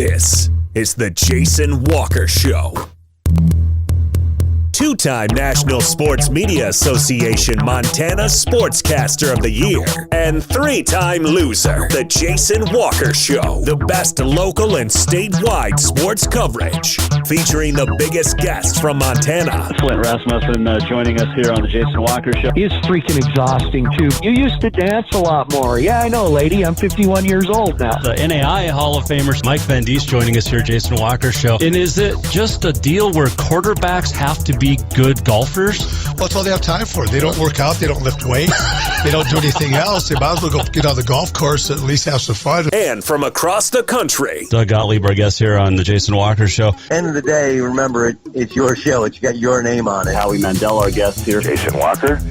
This is the Jason Walker Show. Two-time National Sports Media Association Montana Sportscaster of the Year and three-time loser, the Jason Walker Show. The best local and statewide sports coverage, featuring the biggest guests from Montana. Flint Rasmussen joining us here on the Jason Walker Show. He's freaking exhausting, too. You used to dance a lot more. Yeah, I know, lady. I'm 51 years old now. The NAI Hall of Famer Mike Van Diest joining us here, Jason Walker Show. And is it just a deal where quarterbacks have to be good golfers? Well, that's all they have time for. They don't work out. They don't lift weights. They don't do anything else. They might as well go get on the golf course, at least have some fun. And from across the country, Doug Gottlieb, our guest here on the Jason Walker Show. End of the day, remember, it's your show. It's got your name on it. Howie Mandel, our guest here. Jason Walker,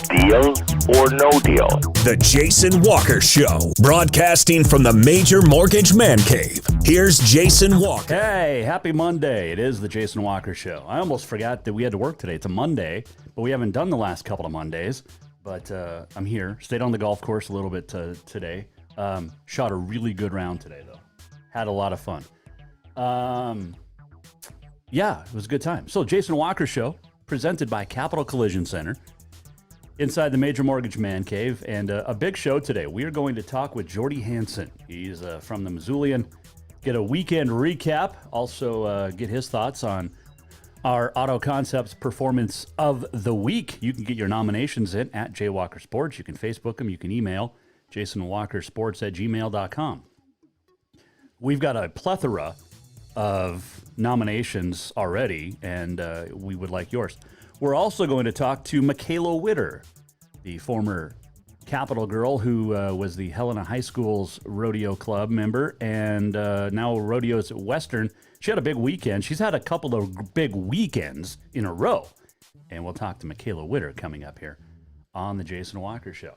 deal or no deal? The Jason Walker Show, broadcasting from the Major Mortgage Man Cave. Here's Jason Walker. Hey, happy Monday. It is the Jason Walker Show. I almost forgot that we had to work today. It's a Monday, but we haven't done the last couple of Mondays. But I'm here. Stayed on the golf course a little bit today. Shot a really good round today, though. Had a lot of fun. Yeah, it was a good time. So, Jason Walker Show, presented by Capital Collision Center, inside the Major Mortgage Man Cave, and a big show today. We are going to talk with Jordy Hansen. He's from the Missoulian. Get a weekend recap. Also, get his thoughts on our Auto Concepts Performance of the Week. You can get your nominations in at JWalker Sports. You can Facebook them. You can email jasonwalkersports@gmail.com. We've got a plethora of nominations already, and we would like yours. We're also going to talk to Michaela Witter, the former Capital girl who was the Helena High School's rodeo club member and now rodeos at Western. She had a big weekend. She's had a couple of big weekends in a row. And we'll talk to Michaela Witter coming up here on the Jason Walker Show.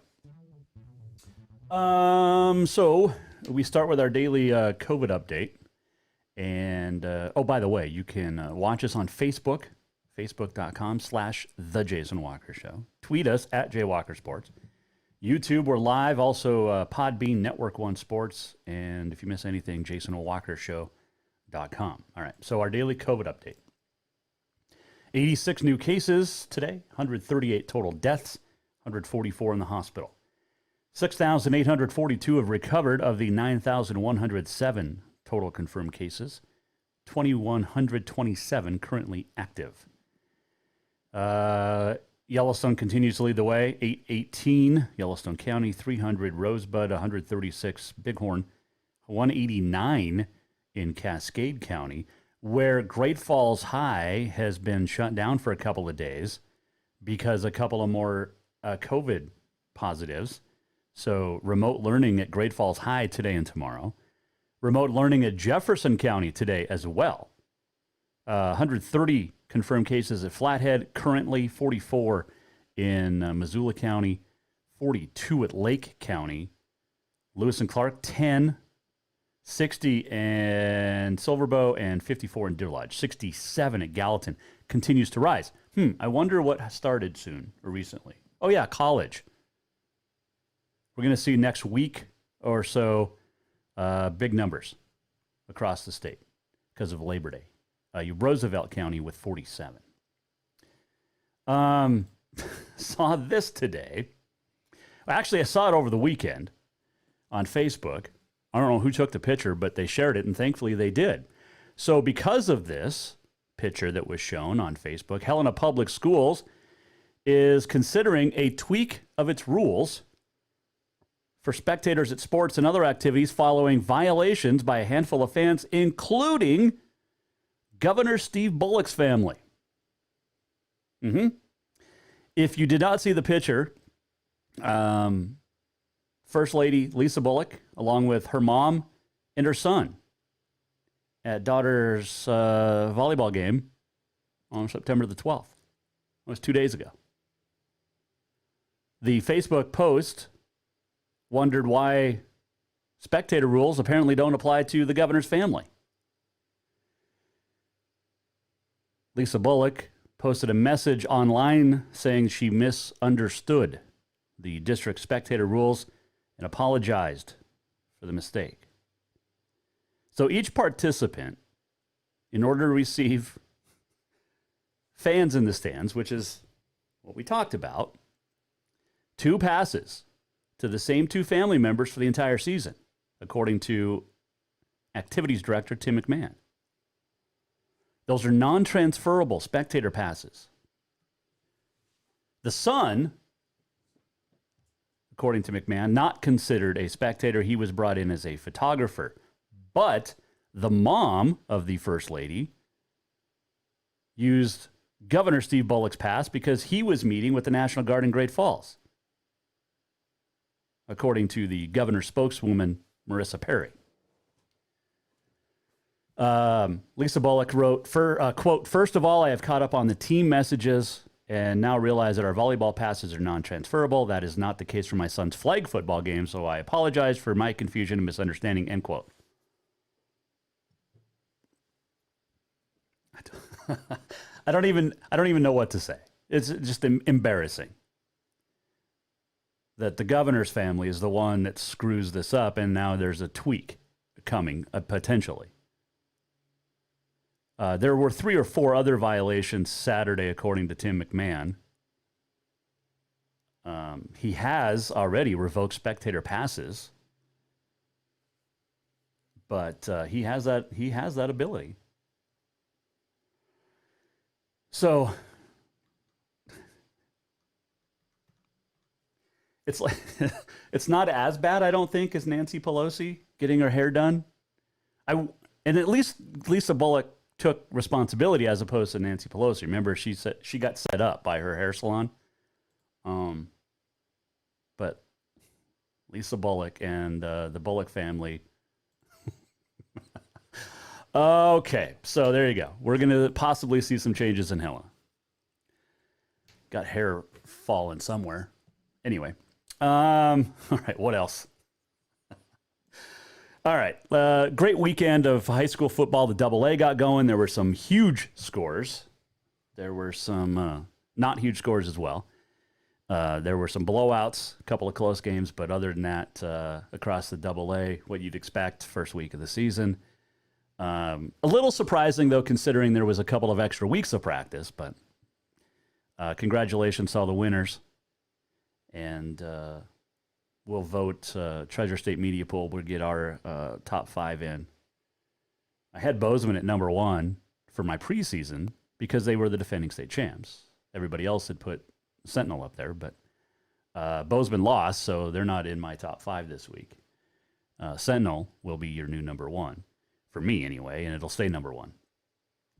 So we start with our daily COVID update. And, oh, by the way, you can watch us on Facebook, facebook.com/The Jason Walker Show. Tweet us at JWalkerSports. YouTube, we're live. Also, Podbean, Network One Sports. And if you miss anything, JasonWalkerShow.com. All right, so our daily COVID update. 86 new cases today, 138 total deaths, 144 in the hospital. 6,842 have recovered of the 9,107 total confirmed cases. 2,127 currently active. Yellowstone continues to lead the way, 818, Yellowstone County, 300, Rosebud, 136, Bighorn, 189 in Cascade County, where Great Falls High has been shut down for a couple of days because a couple of more COVID positives. So remote learning at Great Falls High today and tomorrow. Remote learning at Jefferson County today as well. 130 confirmed cases at Flathead, currently 44 in Missoula County, 42 at Lake County, Lewis and Clark, 10, 60 in Silverbow, and 54 in Deer Lodge. 67 at Gallatin, continues to rise. I wonder what started soon or recently. Oh yeah, college. We're going to see next week or so big numbers across the state because of Labor Day. Roosevelt County with 47. Saw this today. Actually, I saw it over the weekend on Facebook. I don't know who took the picture, but they shared it, and thankfully they did. So because of this picture that was shown on Facebook, Helena Public Schools is considering a tweak of its rules for spectators at sports and other activities following violations by a handful of fans, including Governor Steve Bullock's family. If you did not see the picture, First Lady Lisa Bullock, along with her mom and her son, at daughter's volleyball game on September the 12th. It was 2 days ago. The Facebook post wondered why spectator rules apparently don't apply to the governor's family. Lisa Bullock posted a message online saying she misunderstood the district spectator rules and apologized for the mistake. So each participant, in order to receive fans in the stands, which is what we talked about, 2 passes to the same 2 family members for the entire season, according to Activities Director Tim McMahon. Those are non-transferable spectator passes. The son, according to McMahon, not considered a spectator. He was brought in as a photographer. But the mom of the First Lady used Governor Steve Bullock's pass because he was meeting with the National Guard in Great Falls, according to the governor's spokeswoman, Marissa Perry. Lisa Bullock wrote, quote, "First of all, I have caught up on the team messages and now realize that our volleyball passes are non-transferable. That is not the case for my son's flag football game, so I apologize for my confusion and misunderstanding," end quote. I don't even know what to say. It's just embarrassing that the governor's family is the one that screws this up, and now there's a tweak coming, potentially. There were 3 or 4 other violations Saturday, according to Tim McMahon. He has already revoked spectator passes, but he has that ability. So it's like it's not as bad, I don't think, as Nancy Pelosi getting her hair done. And at least Lisa Bullock took responsibility as opposed to Nancy Pelosi. Remember, she said she got set up by her hair salon. But Lisa Bullock and the Bullock family. Okay, so there you go. We're going to possibly see some changes in Helena. Got hair falling somewhere. Anyway. All right, what else? All right, great weekend of high school football. The AA got going. There were some huge scores. There were some not huge scores as well. There were some blowouts, a couple of close games, but other than that, across the AA, what you'd expect first week of the season. A little surprising, though, considering there was a couple of extra weeks of practice, but congratulations to all the winners. And we'll vote Treasure State Media Pool. We'll get our top 5 in. I had Bozeman at number 1 for my preseason because they were the defending state champs. Everybody else had put Sentinel up there, but Bozeman lost, so they're not in my top 5 this week. Sentinel will be your new number 1. For me, anyway, and it'll stay number 1.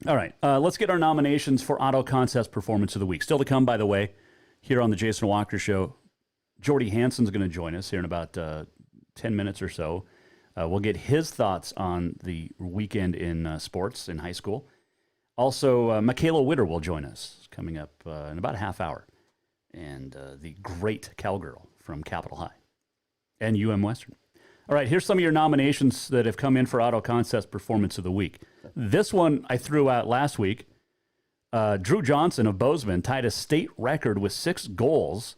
All right, let's get our nominations for Auto Contest Performance of the Week. Still to come, by the way, here on the Jason Walker Show. Jordy Hansen's going to join us here in about 10 minutes or so. We'll get his thoughts on the weekend in sports in high school. Also, Michaela Witter will join us coming up in about a half hour. And the great cowgirl from Capitol High and UM Western. All right, here's some of your nominations that have come in for Auto Contest Performance of the Week. This one I threw out last week. Drew Johnson of Bozeman tied a state record with 6 goals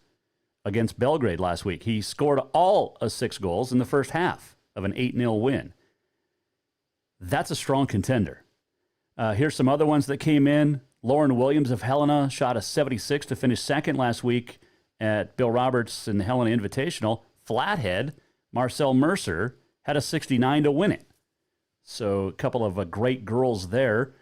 against Belgrade last week. He scored all 6 goals in the first half of an 8-0 win. That's a strong contender. Here's some other ones that came in. Lauren Williams of Helena shot a 76 to finish second last week at Bill Roberts in the Helena Invitational. Flathead, Marcel Mercer had a 69 to win it. So a couple of great girls there.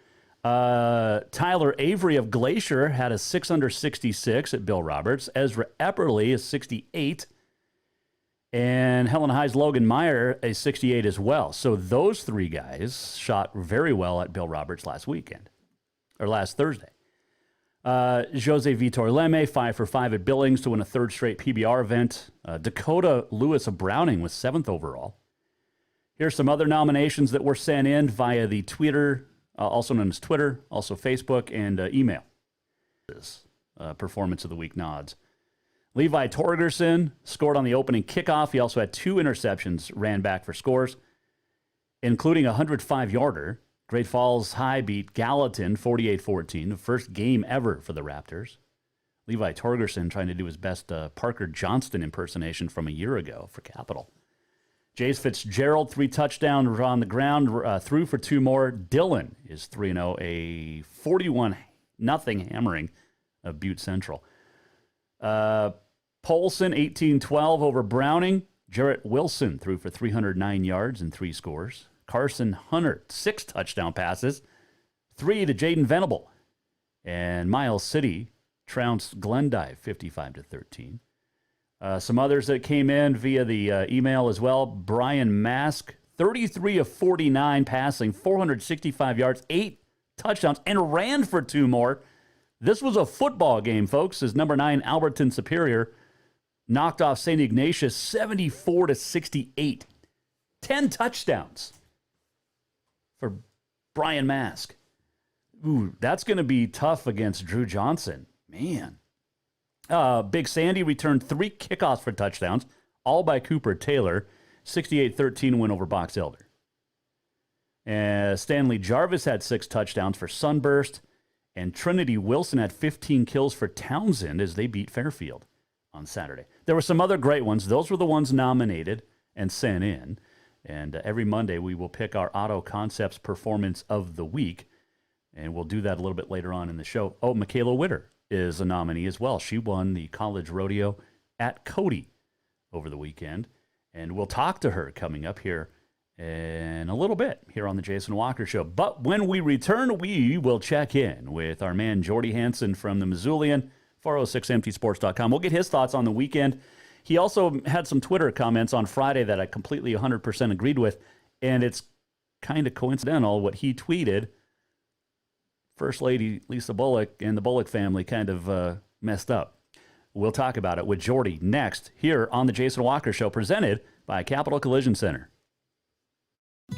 Tyler Avery of Glacier had a 6 under 66 at Bill Roberts. Ezra Epperly is 68. And Helena High's Logan Meyer a 68 as well. So those 3 guys shot very well at Bill Roberts last Thursday. Jose Vitor Leme, 5 for 5 at Billings to win a 3rd straight PBR event. Dakota Lewis of Browning was 7th overall. Here's some other nominations that were sent in via the Twitter, also known as Twitter, also Facebook, and email. Performance of the Week nods. Levi Torgerson scored on the opening kickoff. He also had 2 interceptions ran back for scores, including a 105-yarder. Great Falls High beat Gallatin 48-14, the first game ever for the Raptors. Levi Torgerson trying to do his best Parker Johnston impersonation from a year ago for Capital. Jace Fitzgerald, 3 touchdowns on the ground, threw for 2 more. Dillon is 3-0, a 41-0 hammering of Butte Central. Polson, 18-12 over Browning. Jarrett Wilson threw for 309 yards and 3 scores. Carson Hunter, 6 touchdown passes, 3 to Jaden Venable. And Miles City trounced Glendive 55-13. Some others that came in via the email as well. Brian Mask, 33 of 49 passing, 465 yards, 8 touchdowns, and ran for 2 more. This was a football game, folks, as number 9 Alberton Superior knocked off St. Ignatius 74-68. 10 touchdowns for Brian Mask. Ooh, that's going to be tough against Drew Johnson. Man. Big Sandy returned 3 kickoffs for touchdowns, all by Cooper Taylor. 68-13 win over Box Elder. Stanley Jarvis had 6 touchdowns for Sunburst, and Trinity Wilson had 15 kills for Townsend as they beat Fairfield on Saturday. There were some other great ones. Those were the ones nominated and sent in. And every Monday we will pick our Auto Concepts Performance of the Week, and we'll do that a little bit later on in the show. Oh, Michaela Witter is a nominee as well. She won the college rodeo at Cody over the weekend, and we'll talk to her coming up here in a little bit here on the Jason Walker Show. But when we return, we will check in with our man Jordy Hansen from the Missoulian, 406emptysports.com. We'll get his thoughts on the weekend. He also had some Twitter comments on Friday that I completely 100% agreed with, and it's kind of coincidental what he tweeted. First Lady Lisa Bullock and the Bullock family kind of messed up. We'll talk about it with Jordy next here on the Jason Walker Show, presented by Capital Collision Center.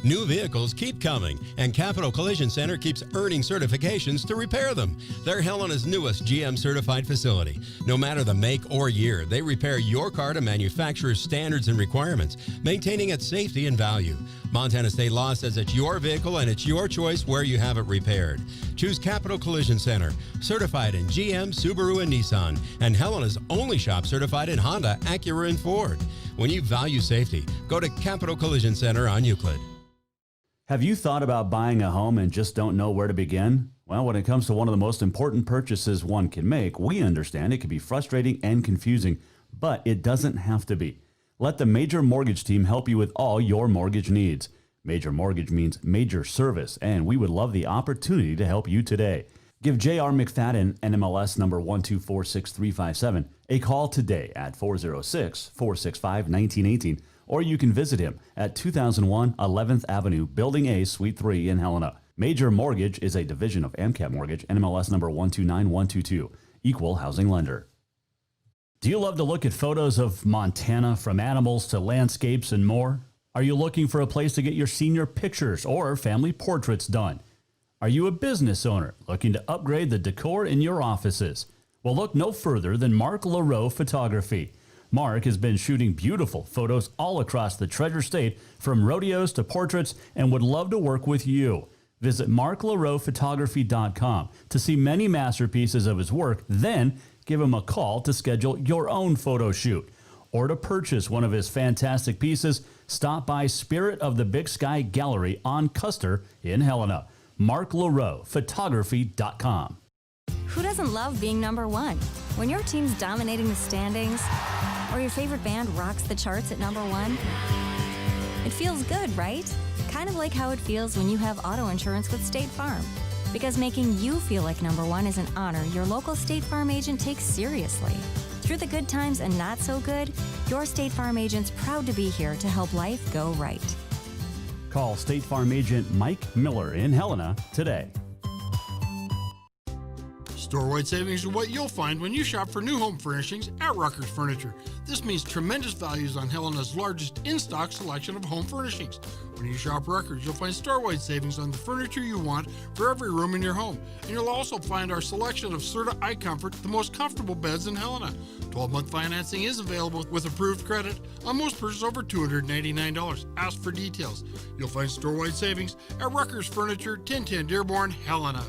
New vehicles keep coming, and Capital Collision Center keeps earning certifications to repair them. They're Helena's newest GM-certified facility. No matter the make or year, they repair your car to manufacturer's standards and requirements, maintaining its safety and value. Montana state law says it's your vehicle and it's your choice where you have it repaired. Choose Capital Collision Center, certified in GM, Subaru, and Nissan, and Helena's only shop certified in Honda, Acura, and Ford. When you value safety, go to Capital Collision Center on Euclid. Have you thought about buying a home and just don't know where to begin? Well, when it comes to one of the most important purchases one can make, we understand it can be frustrating and confusing, but it doesn't have to be. Let the Major Mortgage team help you with all your mortgage needs. Major Mortgage means major service, and we would love the opportunity to help you today. Give J.R. McFadden, NMLS number 1246357, a call today at 406-465-1918, or you can visit him at 2001 11th Avenue, Building A, Suite 3 in Helena. Major Mortgage is a division of AMCAP Mortgage, NMLS number 129122, equal housing lender. Do you love to look at photos of Montana, from animals to landscapes and more? Are you looking for a place to get your senior pictures or family portraits done? Are you a business owner looking to upgrade the decor in your offices? Well, look no further than Mark LaRoe Photography. Mark has been shooting beautiful photos all across the Treasure State, from rodeos to portraits, and would love to work with you. Visit marklaroephotography.com to see many masterpieces of his work, then give him a call to schedule your own photo shoot. Or to purchase one of his fantastic pieces, stop by Spirit of the Big Sky Gallery on Custer in Helena. marklaroephotography.com. Who doesn't love being number one? When your team's dominating the standings, or your favorite band rocks the charts at number one, it feels good, right? Kind of like how it feels when you have auto insurance with State Farm. Because making you feel like number one is an honor your local State Farm agent takes seriously. Through the good times and not so good, your State Farm agent's proud to be here to help life go right. Call State Farm agent Mike Miller in Helena today. Store-wide savings are what you'll find when you shop for new home furnishings at Rucker's Furniture. This means tremendous values on Helena's largest in-stock selection of home furnishings. When you shop Rucker's, you'll find store-wide savings on the furniture you want for every room in your home. And you'll also find our selection of Serta iComfort, the most comfortable beds in Helena. 12-month financing is available with approved credit on most purchases over $289. Ask for details. You'll find store-wide savings at Rucker's Furniture, 1010 Dearborn, Helena.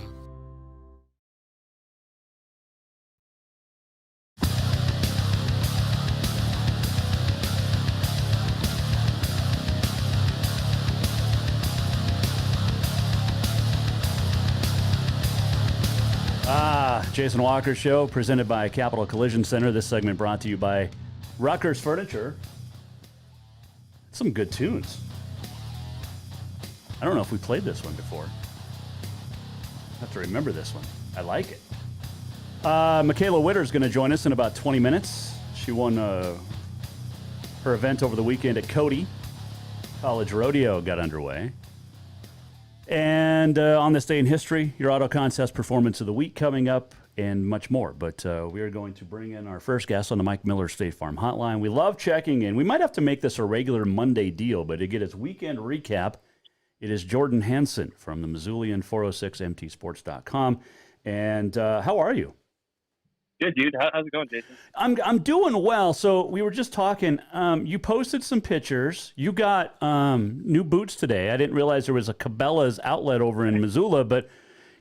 Jason Walker Show, presented by Capital Collision Center. This segment brought to you by Rucker's Furniture. Some good tunes. I don't know if we played this one before. I have to remember this one. I like it. Michaela Witter is going to join us in about 20 minutes. She won her event over the weekend at Cody. College Rodeo got underway. And on this day in history, your Auto Contest Performance of the Week coming up, and much more. But we are going to bring in our first guest on the Mike Miller State Farm Hotline. We love checking in. We might have to make this a regular Monday deal, but to get his weekend recap, it is Jordan Hansen from the Missoulian 406mtsports.com. And how are you? Good, dude. How's it going, Jason? I'm doing well. So we were just talking. You posted some pictures. You got new boots today. I didn't realize there was a Cabela's outlet over in Missoula, but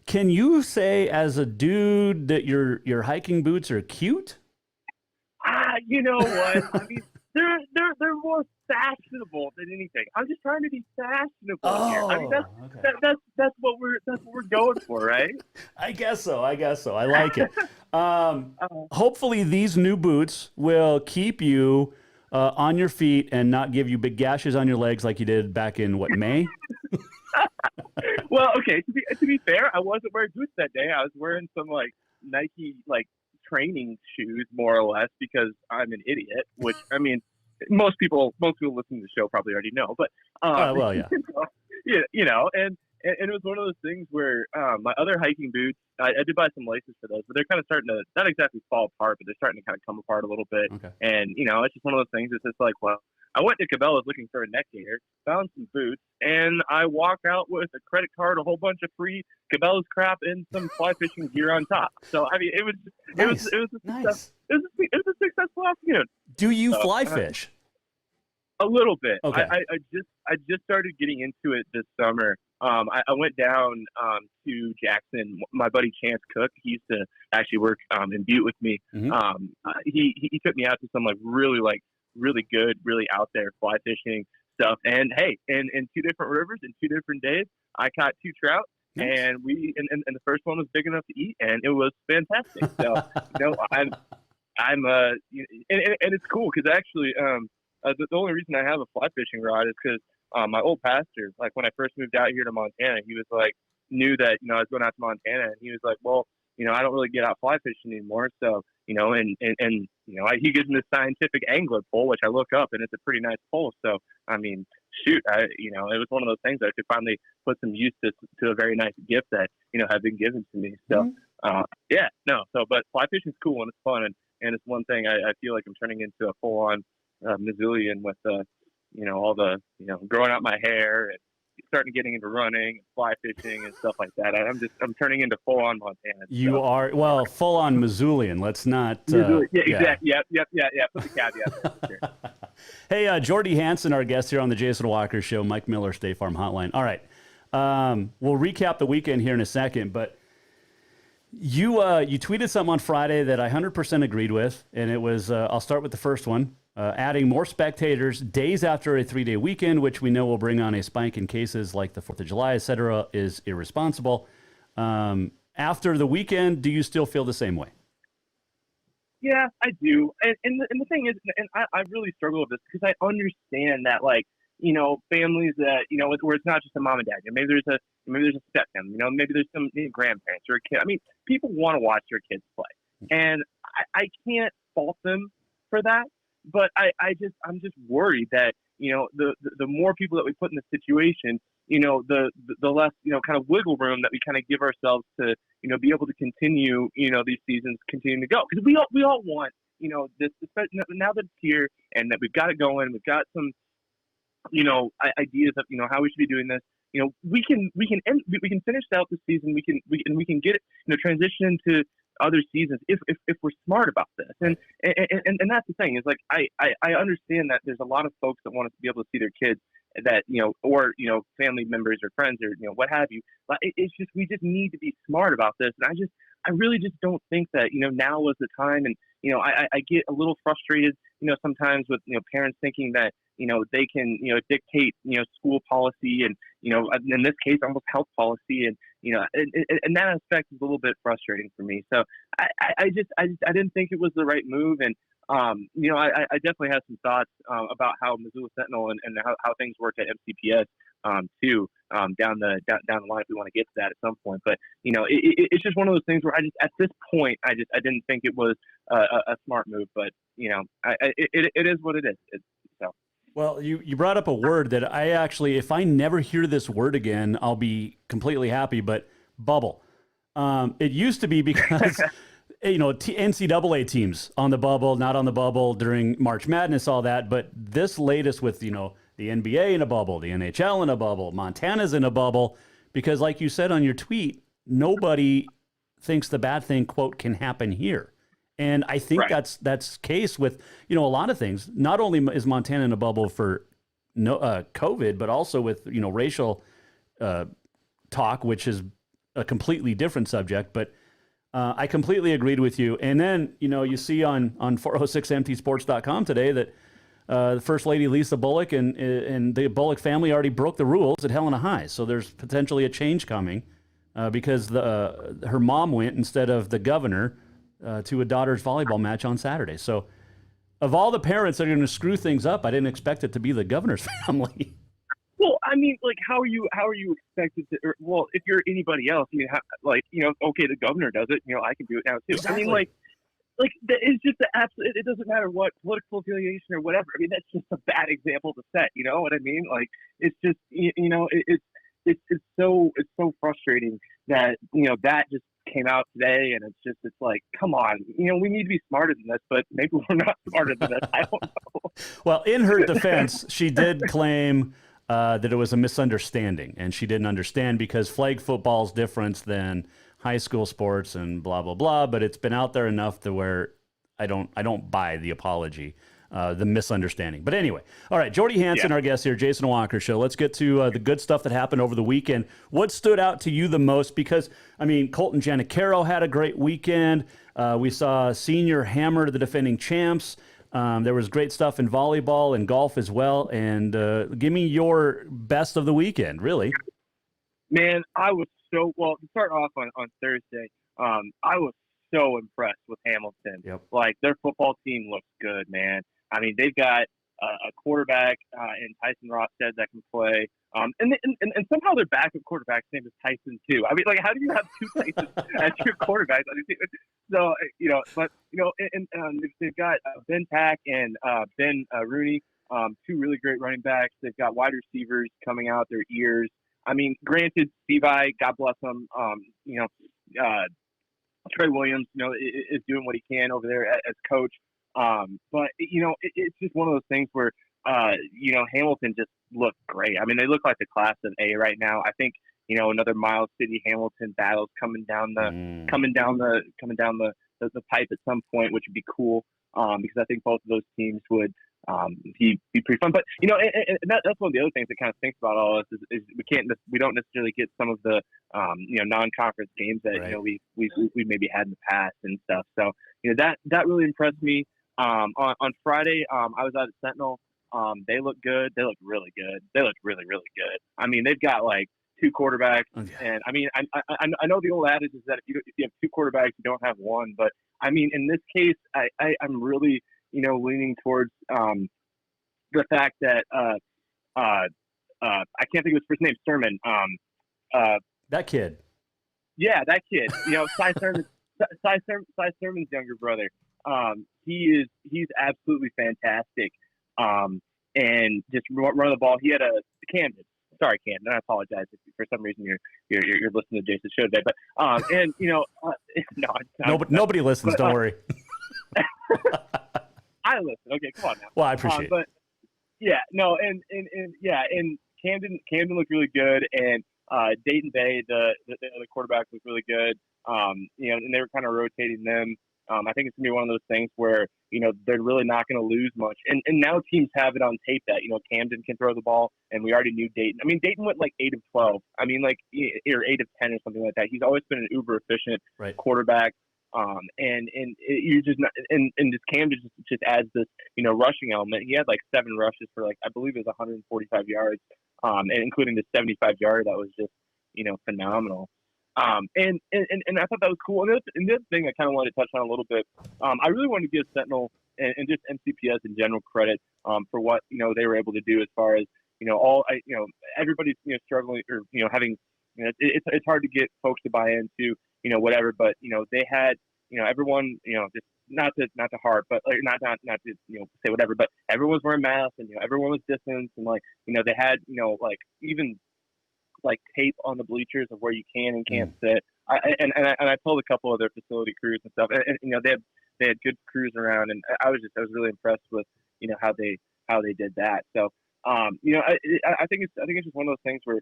can you say as a dude that your hiking boots are cute? You know what? I mean, they're more fashionable than anything. I'm just trying to be fashionable here. I mean, that's what we're going for, right? I guess so. I like it. Hopefully, these new boots will keep you on your feet and not give you big gashes on your legs like you did back in May? Well, okay. To be fair, I wasn't wearing boots that day. I was wearing some Nike training shoes, more or less, because I'm an idiot. Which, I mean, most people listening to the show probably already know. But well, yeah, you know, and it was one of those things where my other hiking boots, I did buy some laces for those, but they're kind of starting to not exactly fall apart, but they're starting to kind of come apart a little bit. Okay. And you know, it's just one of those things. It's just like, well, I went to Cabela's looking for a neck gaiter, found some boots, and I walk out with a credit card, a whole bunch of free Cabela's crap, and some fly fishing gear on top. So I mean, it was a successful afternoon. Do you fly fish? A little bit. Okay. I just started getting into it this summer. I went down to Jackson. My buddy Chance Cook, he used to actually work in Butte with me. Mm-hmm. He took me out to some really good, really out there fly fishing stuff. And hey, in 2 different rivers in 2 different days, I caught 2 trout. Nice. And and the first one was big enough to eat, and it was fantastic. So I'm and it's cool because actually the only reason I have a fly fishing rod is because my old pastor, when I first moved out here to Montana, he was knew that I was going out to Montana, and he was like, well, I don't really get out fly fishing anymore, so and he gives me this scientific angler pole, which I look up, and it's a pretty nice pole. So I mean, shoot, it was one of those things that I could finally put some use to a very nice gift that had been given to me. So but fly fishing is cool and it's fun, and it's one thing I feel like I'm turning into a full on Missoulian with all the growing out my hair and starting getting into running and fly fishing and stuff like that. I'm turning into full on Montana. You are full on Missoulian. Let's not. Exactly. Yeah. Put the caveat there. Hey, Jordy Hansen, our guest here on the Jason Walker Show, Mike Miller State Farm Hotline. All right, we'll recap the weekend here in a second, but you tweeted something on Friday that I 100% agreed with, and it was I'll start with the first one. Adding more spectators days after a 3-day weekend, which we know will bring on a spike in cases like the 4th of July, et cetera, is irresponsible. After the weekend, do you still feel the same way? Yeah, I do. And the thing is, and I really struggle with this because I understand that, families that, where it's not just a mom and dad. Maybe there's a stepfamily, maybe there's some grandparents or a kid. I mean, people want to watch their kids play. And I can't fault them for that. But I'm just worried that, the more people that we put in this situation, the less, kind of wiggle room that we kind of give ourselves to, be able to continue, these seasons continuing to go. Because we all want, this, now that it's here and that we've got it going, we've got some, ideas of, how we should be doing this. We can finish out the season. We can get it, transition into other seasons if we're smart about this. And that's the thing is I understand that there's a lot of folks that want us to be able to see their kids that, or family members or friends or, what have you. But it's just, we just need to be smart about this. And I really just don't think that, now was the time. And, I get a little frustrated, sometimes with, parents thinking that, they can, dictate, school policy and, in this case, almost health policy. And, you know, and that aspect is a little bit frustrating for me. So I didn't think it was the right move. And, you know, I definitely have some thoughts about how Missoula Sentinel and how things work at MCPS too, down the line if we want to get to that at some point. But, you know, it's just one of those things where at this point, I didn't think it was a smart move. But, you know, it is what it is. So. Well, you brought up a word that I actually, if I never hear this word again, I'll be completely happy, but bubble. It used to be because, you know, NCAA teams on the bubble, not on the bubble during March Madness, all that. But this latest with, you know, the NBA in a bubble, the NHL in a bubble, Montana's in a bubble, because like you said on your tweet, nobody thinks the bad thing, quote, can happen here. And I think that's case with, you know, a lot of things. Not only is Montana in a bubble for COVID, but also with, you know, racial talk, which is a completely different subject. But I completely agreed with you. And then, you know, you see on 406mtsports.com today that the First Lady Lisa Bullock and the Bullock family already broke the rules at Helena High. So there's potentially a change coming because her mom went instead of the governor to a daughter's volleyball match on Saturday. So of all the parents that are going to screw things up, I didn't expect it to be the governor's family. Well, I mean, like, how are you expected to? Well, if you're anybody else, you have, like, you know, okay, the governor does it, you know, I can do it now too. Exactly. I mean, like it's just the absolute. It doesn't matter what political affiliation or whatever. I mean, that's just a bad example to set. You know what I mean? Like, it's just, you know, it's so frustrating that, you know, that just came out today, and it's like, come on, you know, we need to be smarter than this, but maybe we're not smarter than this. I don't know. Well, in her defense, she did claim that it was a misunderstanding, and she didn't understand because flag football is different than high school sports and blah blah blah. But it's been out there enough to where I don't buy the apology. The misunderstanding. But anyway, all right, Jordy Hansen, our guest here, Jason Walker Show. Let's get to the good stuff that happened over the weekend. What stood out to you the most? Because, I mean, Colton Janicaro had a great weekend. We saw Senior hammer the defending champs. There was great stuff in volleyball and golf as well. And give me your best of the weekend, really. Man, I was so, well, to start off on Thursday, I was so impressed with Hamilton. Yep. Like, their football team looks good, man. I mean, they've got a quarterback in Tyson Rosted that can play. And somehow their backup quarterback's name is Tyson, too. I mean, like, how do you have two Tysons as your quarterbacks? So, you know, but, you know, and they've got Ben Pack and Ben Rooney, two really great running backs. They've got wide receivers coming out their ears. I mean, granted, Steve I, God bless him, you know, Trey Williams, you know, is doing what he can over there as coach. But, you know, it's just one of those things where, you know, Hamilton just looked great. I mean, they look like the class of A right now. I think, you know, another Miles City Hamilton battles coming down the pipe at some point, which would be cool. Because I think both of those teams would be pretty fun. But, you know, and that's one of the other things that kind of thinks about all this is we don't necessarily get some of the you know, non-conference games that you know we maybe had in the past and stuff. So, you know, that really impressed me. On Friday, I was out at Sentinel. They look good. They look really good. They look really, really good. I mean, they've got like two quarterbacks, and I mean, I know the old adage is that if you have two quarterbacks, you don't have one. But I mean, in this case, I'm really, you know, leaning towards the fact that I can't think of his first name, Sermon. That kid. Yeah, that kid. You know, Cy Sermon's younger brother. He's absolutely fantastic. And just run the ball. He had Camden. Sorry, Camden. I apologize if for some reason you're listening to Jason's show today. But and you know, no, nobody listens. Don't worry. I listen. Okay, come on now. Well, I appreciate it. But yeah, no, and Camden looked really good, and Dayton Bay, the other quarterback, was really good. You know, and they were kind of rotating them. I think it's gonna be one of those things where, you know, they're really not going to lose much. And now teams have it on tape that, you know, Camden can throw the ball, and we already knew Dayton. I mean, Dayton went like 8 of 12. I mean, like, or 8 of 10 or something like that. He's always been an uber efficient quarterback. And you just not, and this Camden just adds this, you know, rushing element. He had like 7 rushes for like, I believe it was 145 yards, and including the 75-yard that was just, you know, phenomenal. And I thought that was cool. And the other thing I kind of wanted to touch on a little bit, I really wanted to give Sentinel and just NCPS in general credit for what they were able to do as far as everybody's struggling or having it's hard to get folks to buy into whatever, but they had everyone just not to harp, but like not to say whatever, but everyone was wearing masks and everyone was distanced and they had like even like tape on the bleachers of where you can and can't sit. I told a couple of their facility crews and stuff, and they had good crews around, and I was really impressed with how they did that. So I think it's just one of those things where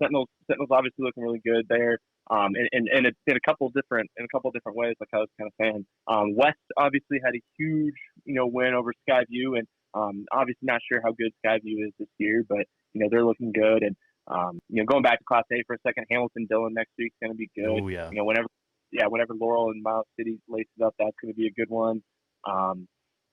Sentinel's obviously looking really good there. And it's in a couple different ways, like I was kind of saying. West obviously had a huge win over Skyview, and obviously not sure how good Skyview is this year, but they're looking good. And going back to Class A for a second, Hamilton Dillon next week is going to be good. Oh yeah. Whenever Laurel and Miles City lace it up, that's going to be a good one.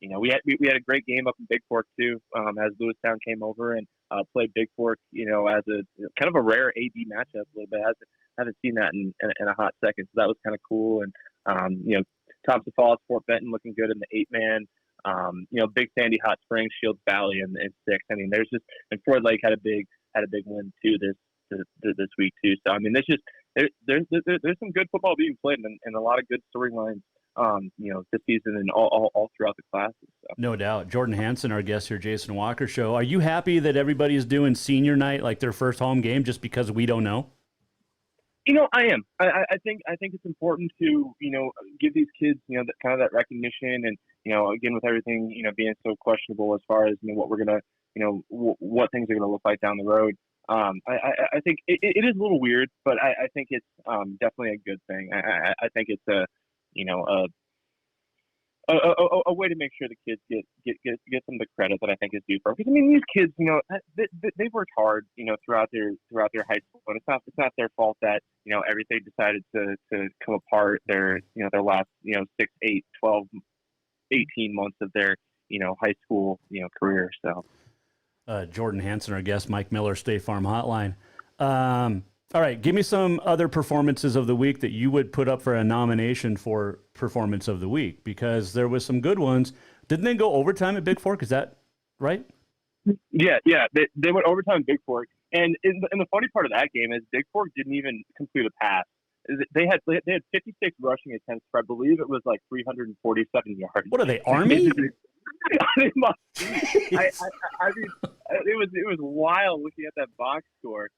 We had a great game up in Big Fork too, as Lewistown came over and played Big Fork, as a kind of a rare AD matchup a little bit. I haven't seen that in a hot second, so that was kind of cool. And Thompson Falls, Fort Benton looking good in the 8-man. Big Sandy, Hot Springs, Shields Valley in 6. I mean, there's just, and Ford Lake had a big win too this week too. So I mean, there's some good football being played and a lot of good storylines. This season and all throughout the classes. So. No doubt. Jordan Hansen, our guest here, Jason Walker Show. Are you happy that everybody's doing senior night, like their first home game, just because we don't know? I am. I think it's important to give these kids that kind of that recognition, and again with everything being so questionable as far as what we're gonna what things are gonna look like down the road. I think it is a little weird, but I think it's definitely a good thing. I think it's a way to make sure the kids get some of the credit that I think is due for them. Because I mean, these kids, they worked hard, throughout their high school, and it's not their fault that everything decided to come apart their last 6, 8, 12, 18 months of their high school career. So Jordan Hansen, our guest, Mike Miller, State Farm Hotline. All right, give me some other performances of the week that you would put up for a nomination for Performance of the Week, because there was some good ones. Didn't they go overtime at Big Fork? Is that right? Yeah. They went overtime at Big Fork, and the funny part of that game is Big Fork didn't even complete a pass. They had 56 rushing attempts for, I believe it was like 347 yards. What are they, Army? They must be. I mean, it was wild looking at that box score.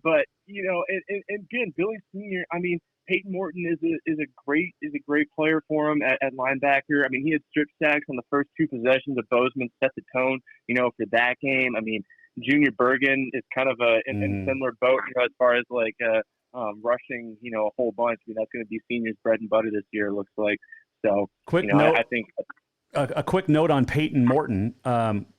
But and again, Billy Senior. I mean, Peyton Morton is a great player for him at linebacker. I mean, he had strip sacks on the first 2 possessions of Bozeman, set the tone, for that game. I mean, Junior Bergen is kind of in a similar boat, as far as like rushing, a whole bunch. I mean, that's going to be Senior's bread and butter this year. It looks like. So quick note. I think a quick note on Peyton Morton.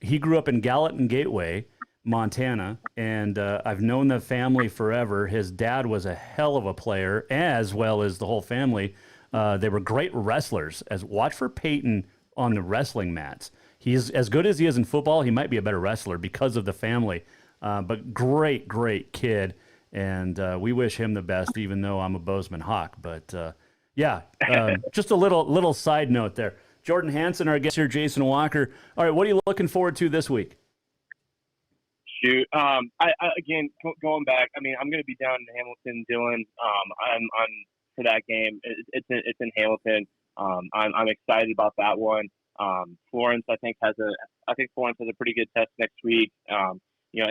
He grew up in Gallatin Gateway, Montana, and I've known the family forever. His dad was a hell of a player, as well as the whole family. They were great wrestlers. Watch for Peyton on the wrestling mats. He's as good as he is in football. He might be a better wrestler because of the family. But great kid, and we wish him the best, even though I'm a Bozeman Hawk. But just a little side note there. Jordan Hansen, our guest here, Jason Walker. All right, what are you looking forward to this week? Shoot. Again, going back, I mean, I'm going to be down in Hamilton, Dillon. I'm for that game. It's in Hamilton. I'm excited about that one. Florence, I think Florence has a pretty good test next week. And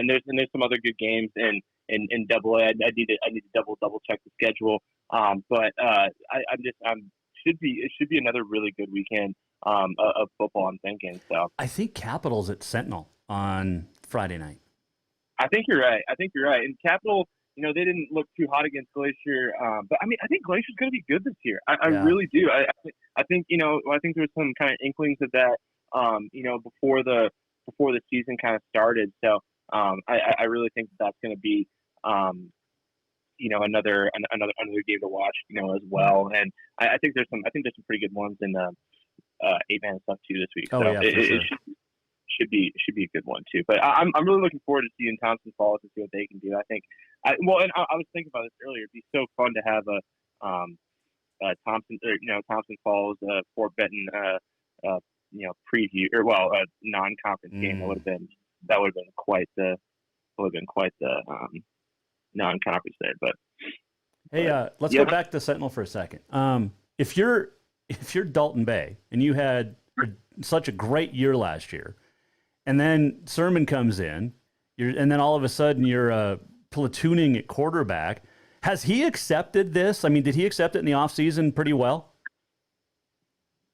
there's some other good games in Double A. I need to double check the schedule. But it should be another really good weekend of football, I'm thinking. So I think Capital's at Sentinel on Friday night. I think you're right. And Capital, they didn't look too hot against Glacier, but I mean, I think Glacier's going to be good this year. I really do. I think I think there was some kind of inklings of that, before the season kind of started. So I really think that's going to be, another game to watch, as well. And I think there's some pretty good ones in the 8-man stuff too this week. Oh, so yeah, it should be a good one too. But I'm really looking forward to seeing Thompson Falls and see what they can do. I think I was thinking about this earlier. It'd be so fun to have a Thompson Falls, Fort Benton, preview a non-conference game. That would have been quite the non-conference there. But hey, let's go back to Sentinel for a second. If you're Dalton Bay and you had such a great year last year, and then Sermon comes in, and then all of a sudden you're platooning at quarterback. Has he accepted this? I mean, did he accept it in the offseason pretty well?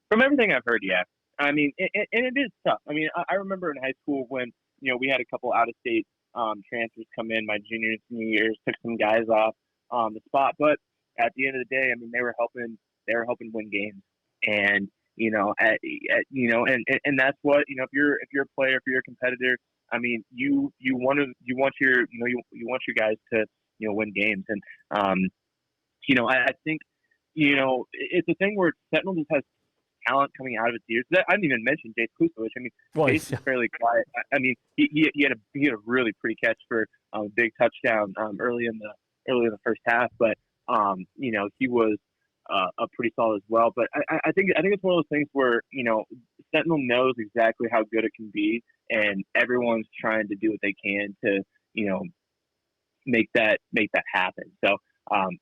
From everything I've heard, yeah. I mean, and it is tough. I mean, I remember in high school when, we had a couple out-of-state transfers come in my junior and senior years, took some guys off the spot. But at the end of the day, I mean, they were helping win games. And, and that's what, if you're a player, if you're a competitor, I mean, you want your guys to, win games. And, I think, it's a thing where Sentinel just has talent coming out of its ears. I didn't even mention Jace Kusevich. I mean, Jace is fairly quiet. I mean, he had a really pretty catch for a big touchdown early in the first half, but he was pretty solid as well. But I think it's one of those things where Sentinel knows exactly how good it can be, and everyone's trying to do what they can to make that happen. So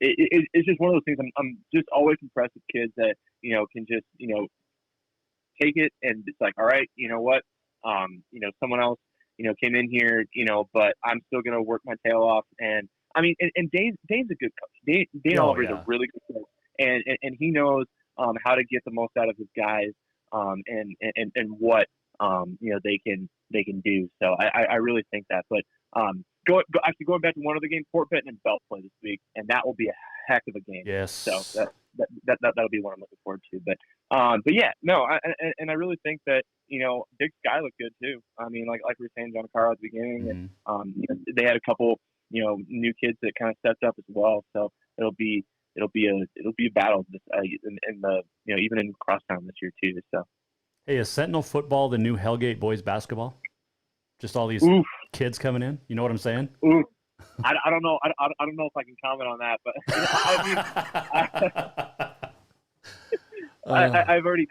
it's just one of those things. I'm just always impressed with kids that can just take it and it's like, all right, you know what, someone else came in here, but I'm still gonna work my tail off. And I mean, and Dane's a good coach. Dane Oliver's a really good coach, and he knows how to get the most out of his guys, and what they can do. So I really think that. But going back to one of the games, Fort Benton and Belt play this week, and that will be a heck of a game. Yes. So that'll be what I'm looking forward to. But yeah, no, I really think that Big Sky looked good too. I mean, like we were saying, John Carl at the beginning, and they had a couple new kids that kind of stepped up as well. So it'll be a battle in the even in crosstown this year too. So hey, is Sentinel football the new Hellgate boys basketball? Just all these kids coming in. You know what I'm saying? Ooh. I don't know. I don't know if I can comment on that, but I've already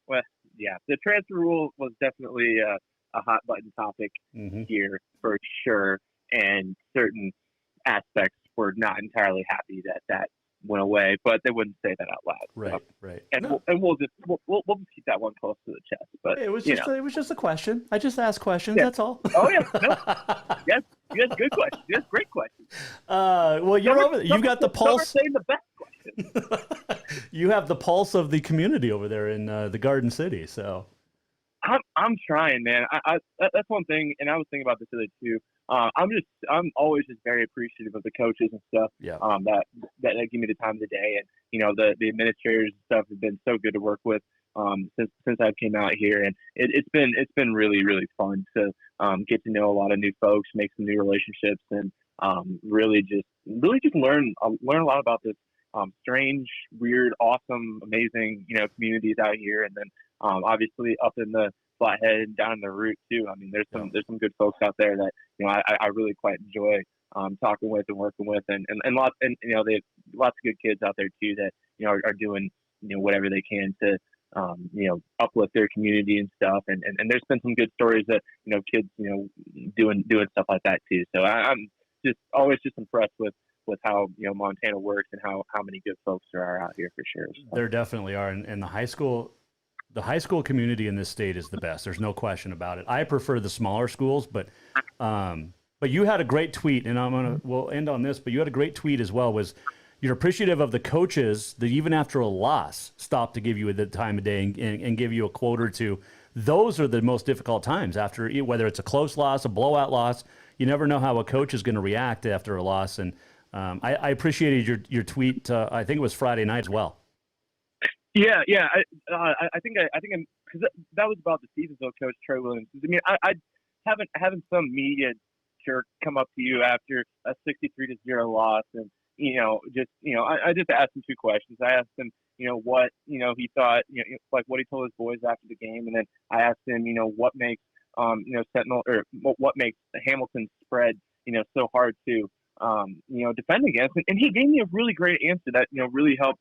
well, yeah. The transfer rule was definitely a hot button topic here for sure, and certain aspects were not entirely happy that went away, but they wouldn't say that out loud. Right, so. right. And we'll just keep that one close to the chest. But it was just a question. I just asked questions. Yeah. That's all. Oh yeah, no. Yes, good questions. Yes, great questions. Well, you're over there. You've got the pulse. Saying the best questions. You have the pulse of the community over there in the Garden City. So I'm trying, man. That's one thing, and I was thinking about this today too. I'm always just very appreciative of the coaches and stuff. Yeah. That give me the time of the day, and the administrators and stuff have been so good to work with since I came out here, and it's been really, really fun to get to know a lot of new folks, make some new relationships, and really just learn a lot about this strange, weird, awesome, amazing communities out here, and then obviously up in the Flathead and down in the Root too. I mean, there's some good folks out there that I really quite enjoy talking with and working with, and lots, and they have lots of good kids out there too that are doing whatever they can to uplift their community and stuff, and there's been some good stories that kids doing stuff like that too. So I'm just always just impressed with how Montana works and how many good folks there are out here for sure. So. There definitely are, and the high school community in this state is the best. There's no question about it. I prefer the smaller schools, but you had a great tweet, and we'll end on this. But you had a great tweet as well. Was you're appreciative of the coaches that even after a loss stop to give you the time of day and give you a quote or two. Those are the most difficult times after, whether it's a close loss, a blowout loss. You never know how a coach is going to react after a loss, and I appreciated your tweet. I think it was Friday night as well. Yeah. I think because that was about the Stevensville coach Troy Williams. I mean, I having some media jerk come up to you after a 63-0 loss, and I just asked him two questions. I asked him, what he thought, like what he told his boys after the game, and then I asked him, what makes Sentinel, or what makes the Hamilton spread so hard to, defend against. And he gave me a really great answer that, really helped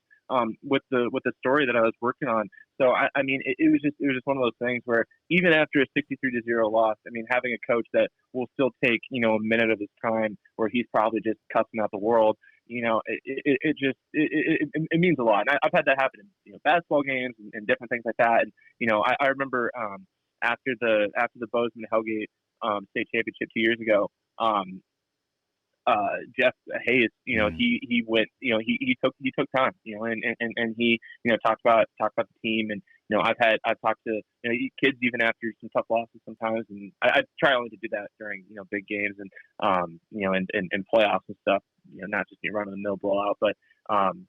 with the story that I was working on. So it was just one of those things where even after a 63-0 loss, having a coach that will still take a minute of his time where he's probably just cussing out the world, it means a lot. And I've had that happen in basketball games and different things like that. And I remember after the Bozeman Hellgate state championship 2 years ago, Jeff Hayes, he went, he took time, and he, talked about the team. And, I've talked to, kids even after some tough losses sometimes. And I try only to do that during, big games and, and playoffs and stuff, not just run of the mill blowout. But, I'm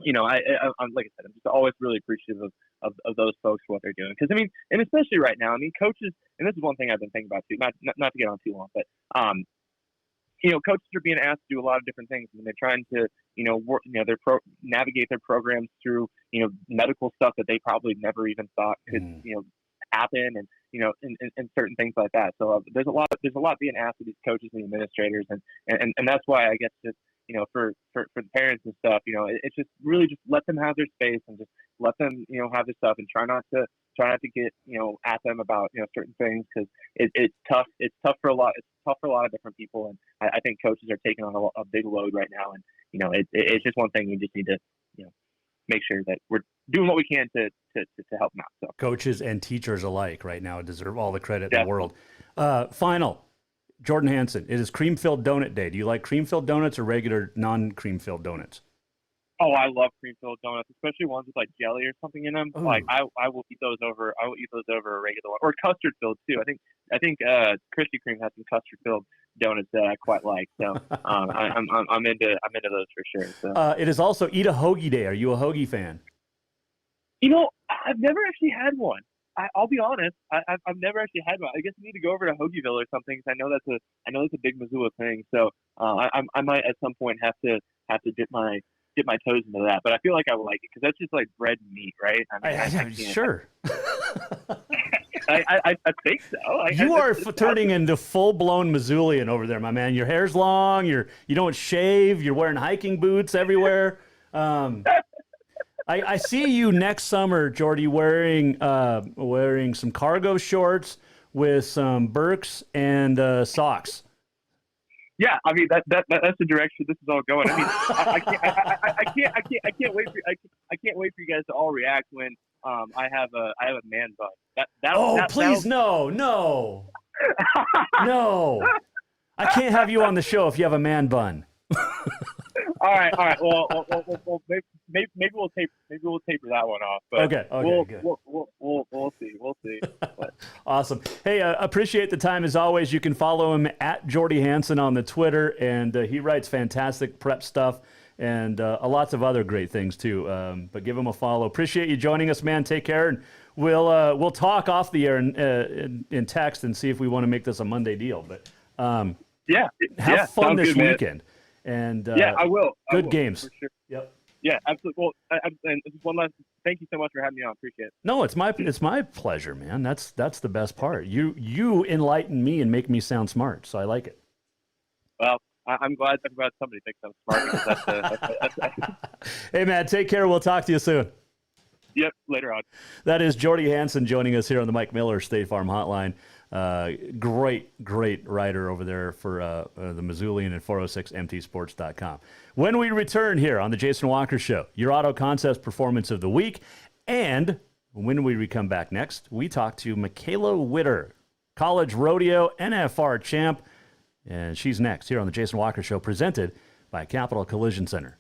like I said, I'm just always really appreciative of those folks for what they're doing. Because, and especially right now, coaches, and this is one thing I've been thinking about too, not to get on too long, but, coaches are being asked to do a lot of different things, and they're trying to, work, navigate their programs through, medical stuff that they probably never even thought could, happen, and and certain things like that. So there's a lot being asked of these coaches and administrators, and that's why I guess just for the parents and stuff, it's just really just let them have their space and just let them have their stuff, and try not to get at them about certain things, because it's tough. It's tough for a lot. It's tough for a lot of different people, and I think coaches are taking on a big load right now. And it's just one thing we just need to make sure that we're doing what we can to help them out. So coaches and teachers alike right now deserve all the credit in the world. Final, Jordan Hansen. It is cream-filled donut day. Do you like cream-filled donuts or regular non-cream-filled donuts? Oh, I love cream-filled donuts, especially ones with like jelly or something in them. Ooh. Like I will eat those over a regular one, or custard-filled too. I think Krispy Kreme has some custard-filled donuts that I quite like. So I'm into those for sure. So. It is also Eat a Hoagie Day. Are you a hoagie fan? I've never actually had one. I'll be honest. I've never actually had one. I guess I need to go over to Hoagieville or something, because I know that's a big Missoula thing. So I might at some point have to dip my toes into that, but I feel like I would like it because that's just like bread and meat, right? Sure. I think so. You are turning into full-blown Missoulian over there, my man. Your hair's long. You don't shave. You're wearing hiking boots everywhere. I see you next summer, Jordy, wearing some cargo shorts with some Birks and socks. Yeah, that's the direction this is all going. I can't wait for you guys to all react when I have a man bun. Please no. No. I can't have you on the show if you have a man bun. All right. Well, maybe we'll taper that one off. But okay. Good. We'll see. Awesome. Hey, appreciate the time as always. You can follow him at Jordy Hansen on the Twitter, and he writes fantastic prep stuff and lots of other great things too. But give him a follow. Appreciate you joining us, man. Take care, and we'll talk off the air in text and see if we want to make this a Monday deal. But have fun this weekend. Man. And I will. Good games. For sure. Yep. Yeah, absolutely. Well, and one last. Thank you so much for having me on. Appreciate it. No, it's my pleasure, man. That's the best part. You enlighten me and make me sound smart, so I like it. Well, I'm glad somebody thinks I'm smart, because that's Hey, man, take care. We'll talk to you soon. Yep, later on. That is Jordy Hansen joining us here on the Mike Miller State Farm Hotline. Great writer over there for the Missoulian and 406mtsports.com. When we return here on the Jason Walker Show, your Auto Concepts Performance of the Week, and when we come back next, we talk to Michaela Witter, college rodeo NFR champ, and she's next here on the Jason Walker Show, presented by Capital Collision Center.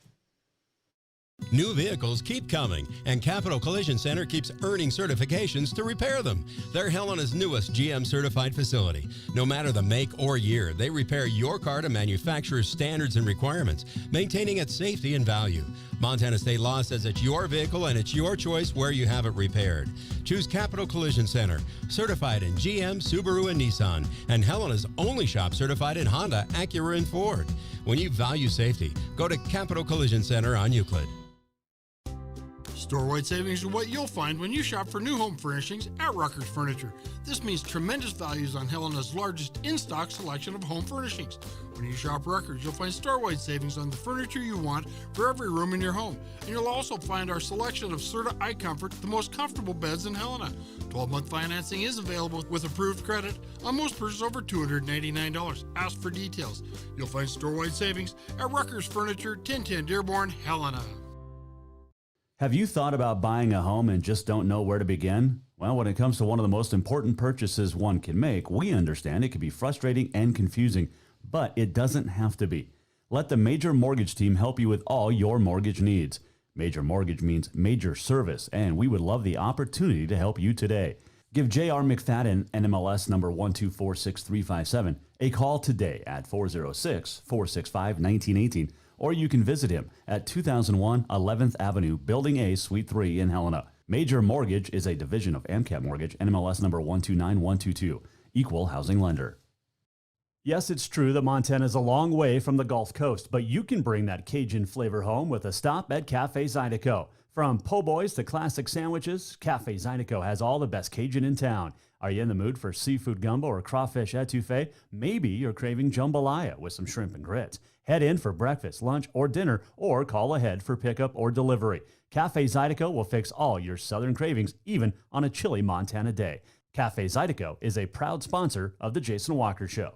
New vehicles keep coming, and Capital Collision Center keeps earning certifications to repair them. They're Helena's newest GM-certified facility. No matter the make or year, they repair your car to manufacturer's standards and requirements, maintaining its safety and value. Montana state law says it's your vehicle and it's your choice where you have it repaired. Choose Capital Collision Center, certified in GM, Subaru, and Nissan, and Helena's only shop certified in Honda, Acura, and Ford. When you value safety, go to Capital Collision Center on Euclid. Store-wide savings are what you'll find when you shop for new home furnishings at Ruckers Furniture. This means tremendous values on Helena's largest in-stock selection of home furnishings. When you shop Ruckers, you'll find store-wide savings on the furniture you want for every room in your home. And you'll also find our selection of Serta iComfort, the most comfortable beds in Helena. 12-month financing is available with approved credit on most purchases over $299. Ask for details. You'll find store-wide savings at Ruckers Furniture, 1010 Dearborn, Helena. Have you thought about buying a home and just don't know where to begin? Well, when it comes to one of the most important purchases one can make, we understand it can be frustrating and confusing, but it doesn't have to be. Let the Major Mortgage team help you with all your mortgage needs. Major Mortgage means major service, and we would love the opportunity to help you today. Give J.R. McFadden, NMLS number 1246357, a call today at 406-465-1918, or you can visit him at 2001 11th Avenue, Building A, Suite 3 in Helena. Major Mortgage is a division of AMCAP Mortgage, NMLS number 129122, equal housing lender. Yes, it's true that Montana is a long way from the Gulf Coast, but you can bring that Cajun flavor home with a stop at Cafe Zydeco. From po' boys to classic sandwiches, Cafe Zydeco has all the best Cajun in town. Are you in the mood for seafood gumbo or crawfish etouffee? Maybe you're craving jambalaya with some shrimp and grits. Head in for breakfast, lunch, or dinner, or call ahead for pickup or delivery. Cafe Zydeco will fix all your southern cravings, even on a chilly Montana day. Cafe Zydeco is a proud sponsor of The Jason Walker Show.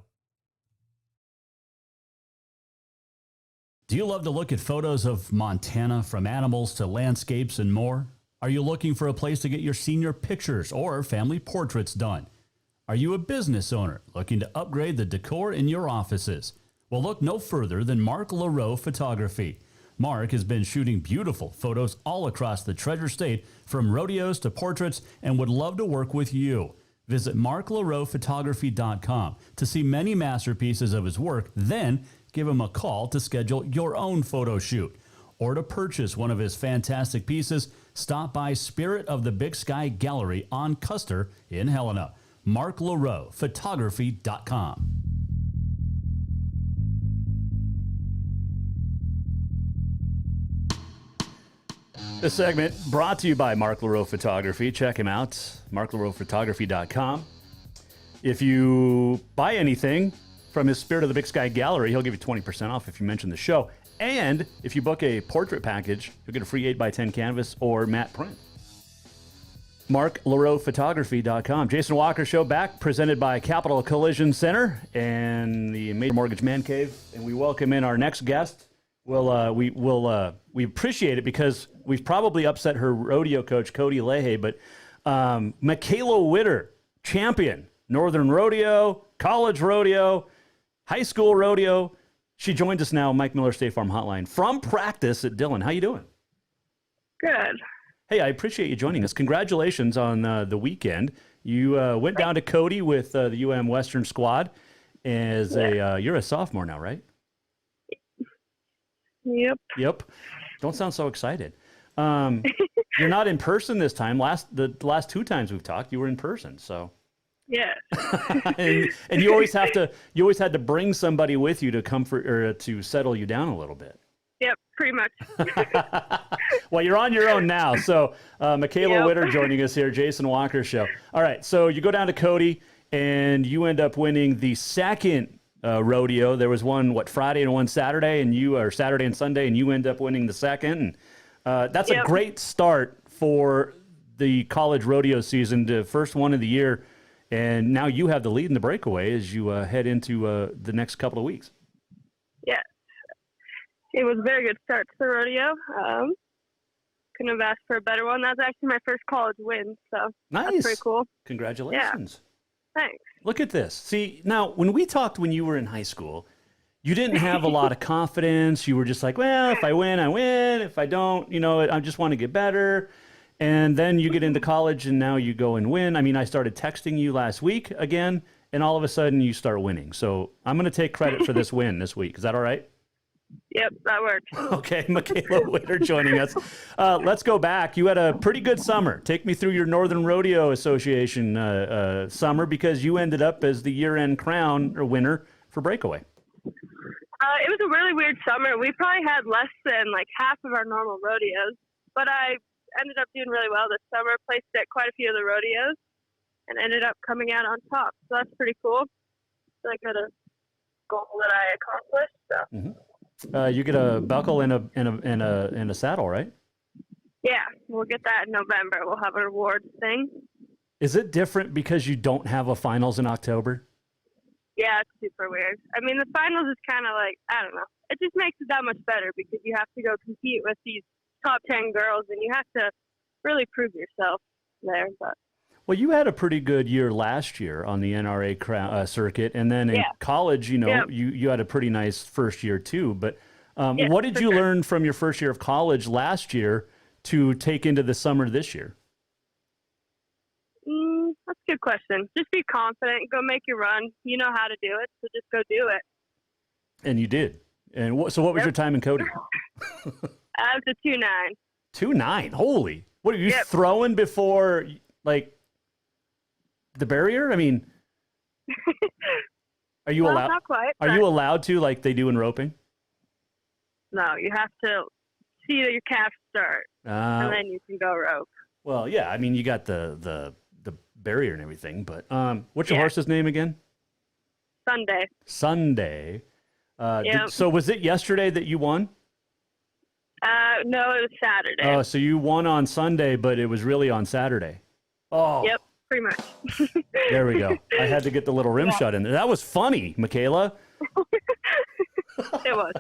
Do you love to look at photos of Montana, from animals to landscapes and more? Are you looking for a place to get your senior pictures or family portraits done? Are you a business owner looking to upgrade the decor in your offices? Well, look no further than Mark LaRoe Photography. Mark has been shooting beautiful photos all across the Treasure State, from rodeos to portraits, and would love to work with you. Visit marklaroephotography.com to see many masterpieces of his work, then give him a call to schedule your own photo shoot. Or to purchase one of his fantastic pieces, stop by Spirit of the Big Sky Gallery on Custer in Helena. marklaroephotography.com. This segment brought to you by Mark LaRoe Photography. Check him out, marklaroephotography.com. If you buy anything from his Spirit of the Big Sky Gallery, he'll give you 20% off if you mention the show. And if you book a portrait package, you'll get a free 8x10 canvas or matte print. marklaroephotography.com. Jason Walker Show back, presented by Capital Collision Center and the Major Mortgage Man Cave. And we welcome in our next guest. We appreciate it because we've probably upset her rodeo coach, Cody Leahy, but Michaela Witter, champion, Northern Rodeo, college rodeo, high school rodeo. She joins us now, Mike Miller State Farm Hotline, from practice at Dillon. How you doing? Good. Hey, I appreciate you joining us. Congratulations on the weekend. You went down to Cody with the UM Western squad as you're a sophomore now, right? Yep. Don't sound so excited. You're not in person this time. The last two times we've talked, you were in person. So. Yeah. and you always had to bring somebody with you to comfort or to settle you down a little bit. Yep, pretty much. Well, you're on your own now. So Michaela Witter joining us here, Jason Walker Show. All right, so you go down to Cody and you end up winning the second rodeo. There was one, Friday and one Saturday, or Saturday and Sunday, and you end up winning the second. And that's a great start for the college rodeo season, the first one of the year. And now you have the lead in the breakaway as you head into the next couple of weeks. Yeah. It was a very good start to the rodeo. Couldn't have asked for a better one. That's actually my first college win, so nice. That's pretty cool. Congratulations. Yeah. Thanks. Look at this. See, now, when we talked when you were in high school, you didn't have a lot of confidence. You were just like, well, if I win, I win. If I don't, I just want to get better. And then you get into college, and now you go and win. I mean, I started texting you last week again, and all of a sudden you start winning. So I'm going to take credit for this win this week. Is that all right? Yep, that works. Okay, Michaela Witter joining us. Let's go back. You had a pretty good summer. Take me through your Northern Rodeo Association summer, because you ended up as the year-end crown or winner for breakaway. It was a really weird summer. We probably had less than half of our normal rodeos, but I ended up doing really well this summer. Placed at quite a few of the rodeos, and ended up coming out on top. So that's pretty cool. So I got a goal that I accomplished. So. You get a buckle and a saddle, right? Yeah, we'll get that in November. We'll have an awards thing. Is it different because you don't have a finals in October? Yeah, it's super weird. I mean, the finals is kind of like, I don't know. It just makes it that much better because you have to go compete with these top 10 girls, and you have to really prove yourself there. But well, you had a pretty good year last year on the NRA circuit, and then in college, you had a pretty nice first year too. But what did you learn from your first year of college last year to take into the summer this year? That's a good question. Just be confident. Go make your run. You know how to do it, so just go do it. And you did. And so what was your time in Cody? I was a 2.9. 2.9? Holy. What are you throwing before, like, the barrier? I mean, are you allowed? Not quite. Are you allowed to, like they do in roping? No, you have to see that your calves start, and then you can go rope. Well, yeah. I mean, you got the barrier and everything, but what's your horse's name again? Sunday. So was it yesterday that you won? No, it was Saturday. Oh, so you won on Sunday, but it was really on Saturday. Oh. Yep, pretty much. There we go. I had to get the little rim shot in there. That was funny, Michaela. It was.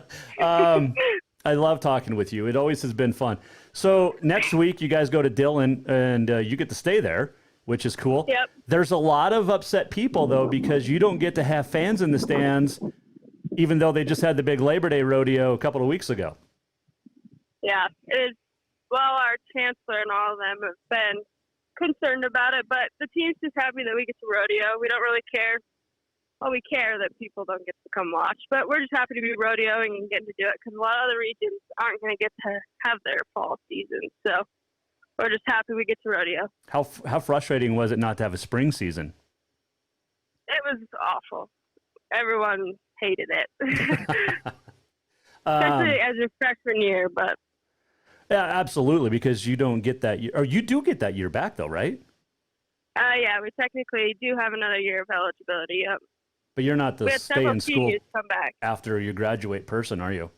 I love talking with you. It always has been fun. So next week you guys go to Dillon, and you get to stay there, which is cool. Yep. There's a lot of upset people, though, because you don't get to have fans in the stands, even though they just had the big Labor Day rodeo a couple of weeks ago. Yeah, well, our chancellor and all of them have been concerned about it, but the team's just happy that we get to rodeo. We don't really care. Well, we care that people don't get to come watch, but we're just happy to be rodeoing and getting to do it because a lot of other regions aren't going to get to have their fall season. So we're just happy we get to rodeo. How frustrating was it not to have a spring season? It was awful. Everyone hated it, especially as your freshman year. But yeah, absolutely, because you don't get that year, or you do get that year back, though, right? Yeah, we technically do have another year of eligibility. Yep. But you're not the stay in school come back after you graduate person, are you?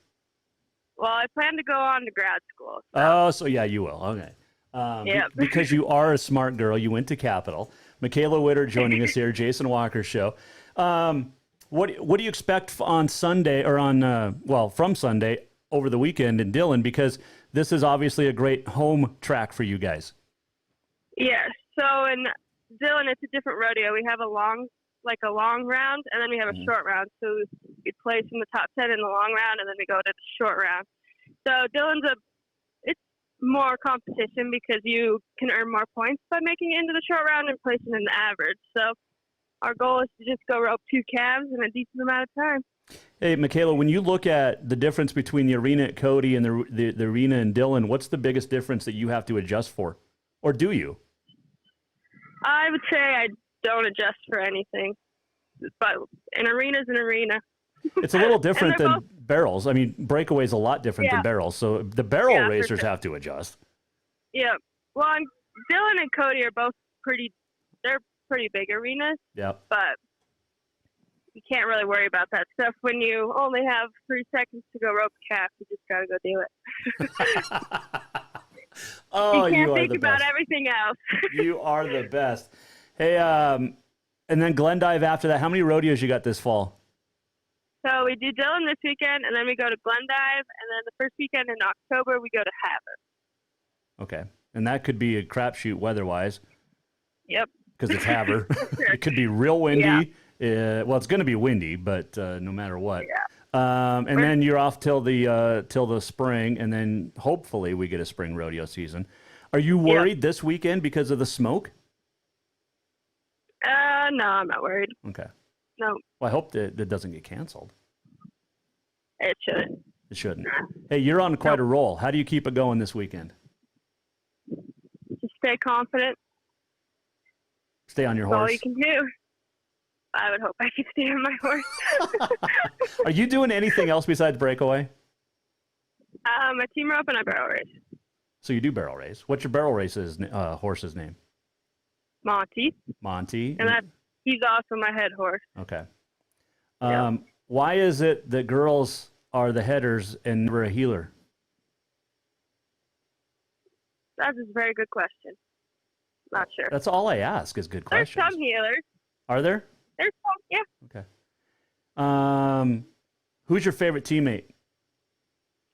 Well, I plan to go on to grad school. So. Oh, so yeah, you will. Okay. Yep. Because you are a smart girl. You went to Capital. Michaela Witter joining us here, Jason Walker Show. What do you expect on Sunday, or on from Sunday over the weekend in Dillon? Because this is obviously a great home track for you guys. Yes. So in Dillon, it's a different rodeo. We have a long round, and then we have a short round. So we place in the top 10 in the long round, and then we go to the short round. So Dillon's it's more competition because you can earn more points by making it into the short round and placing in the average. So our goal is to just go rope 2 calves in a decent amount of time. Hey, Michaela, when you look at the difference between the arena at Cody and the arena in Dillon, what's the biggest difference that you have to adjust for? Or do you? I would say I don't adjust for anything, but an arena's an arena. It's a little different than barrels. I mean, breakaway's a lot different than barrels, so the barrel racers have to adjust. Yeah. Well, Dillon and Cody are both pretty big arenas. Yeah. But you can't really worry about that stuff when you only have 3 seconds to go rope a calf. You just got to go do it. Oh, you can't think about everything else. You are the best. Hey, and then Glendive after that. How many rodeos you got this fall? So we do Dillon this weekend, and then we go to Glendive, and then the first weekend in October we go to Havre. Okay, and that could be a crapshoot weather-wise. Yep. Because it's Havre. It could be real windy. Yeah. Well, it's going to be windy, but no matter what. Yeah. And then you're off till the spring, and then hopefully we get a spring rodeo season. Are you worried this weekend because of the smoke? No, I'm not worried. Okay. No. Well, I hope that it doesn't get canceled. It shouldn't. It shouldn't. Hey, you're on quite a roll. How do you keep it going this weekend? Just stay confident. Stay on your That's horse. all you can do. I would hope I could stay on my horse. Are you doing anything else besides breakaway? I team rope and I barrel race. So you do barrel race. What's your barrel race's horse's name? Monty. Monty. And he's also my head horse. Okay. Yeah. Why is it that girls are the headers and never a heeler? That's a very good question. Not sure. That's all I ask is good questions. There's some healers. Are there? There's some, yeah. Okay. Who's your favorite teammate?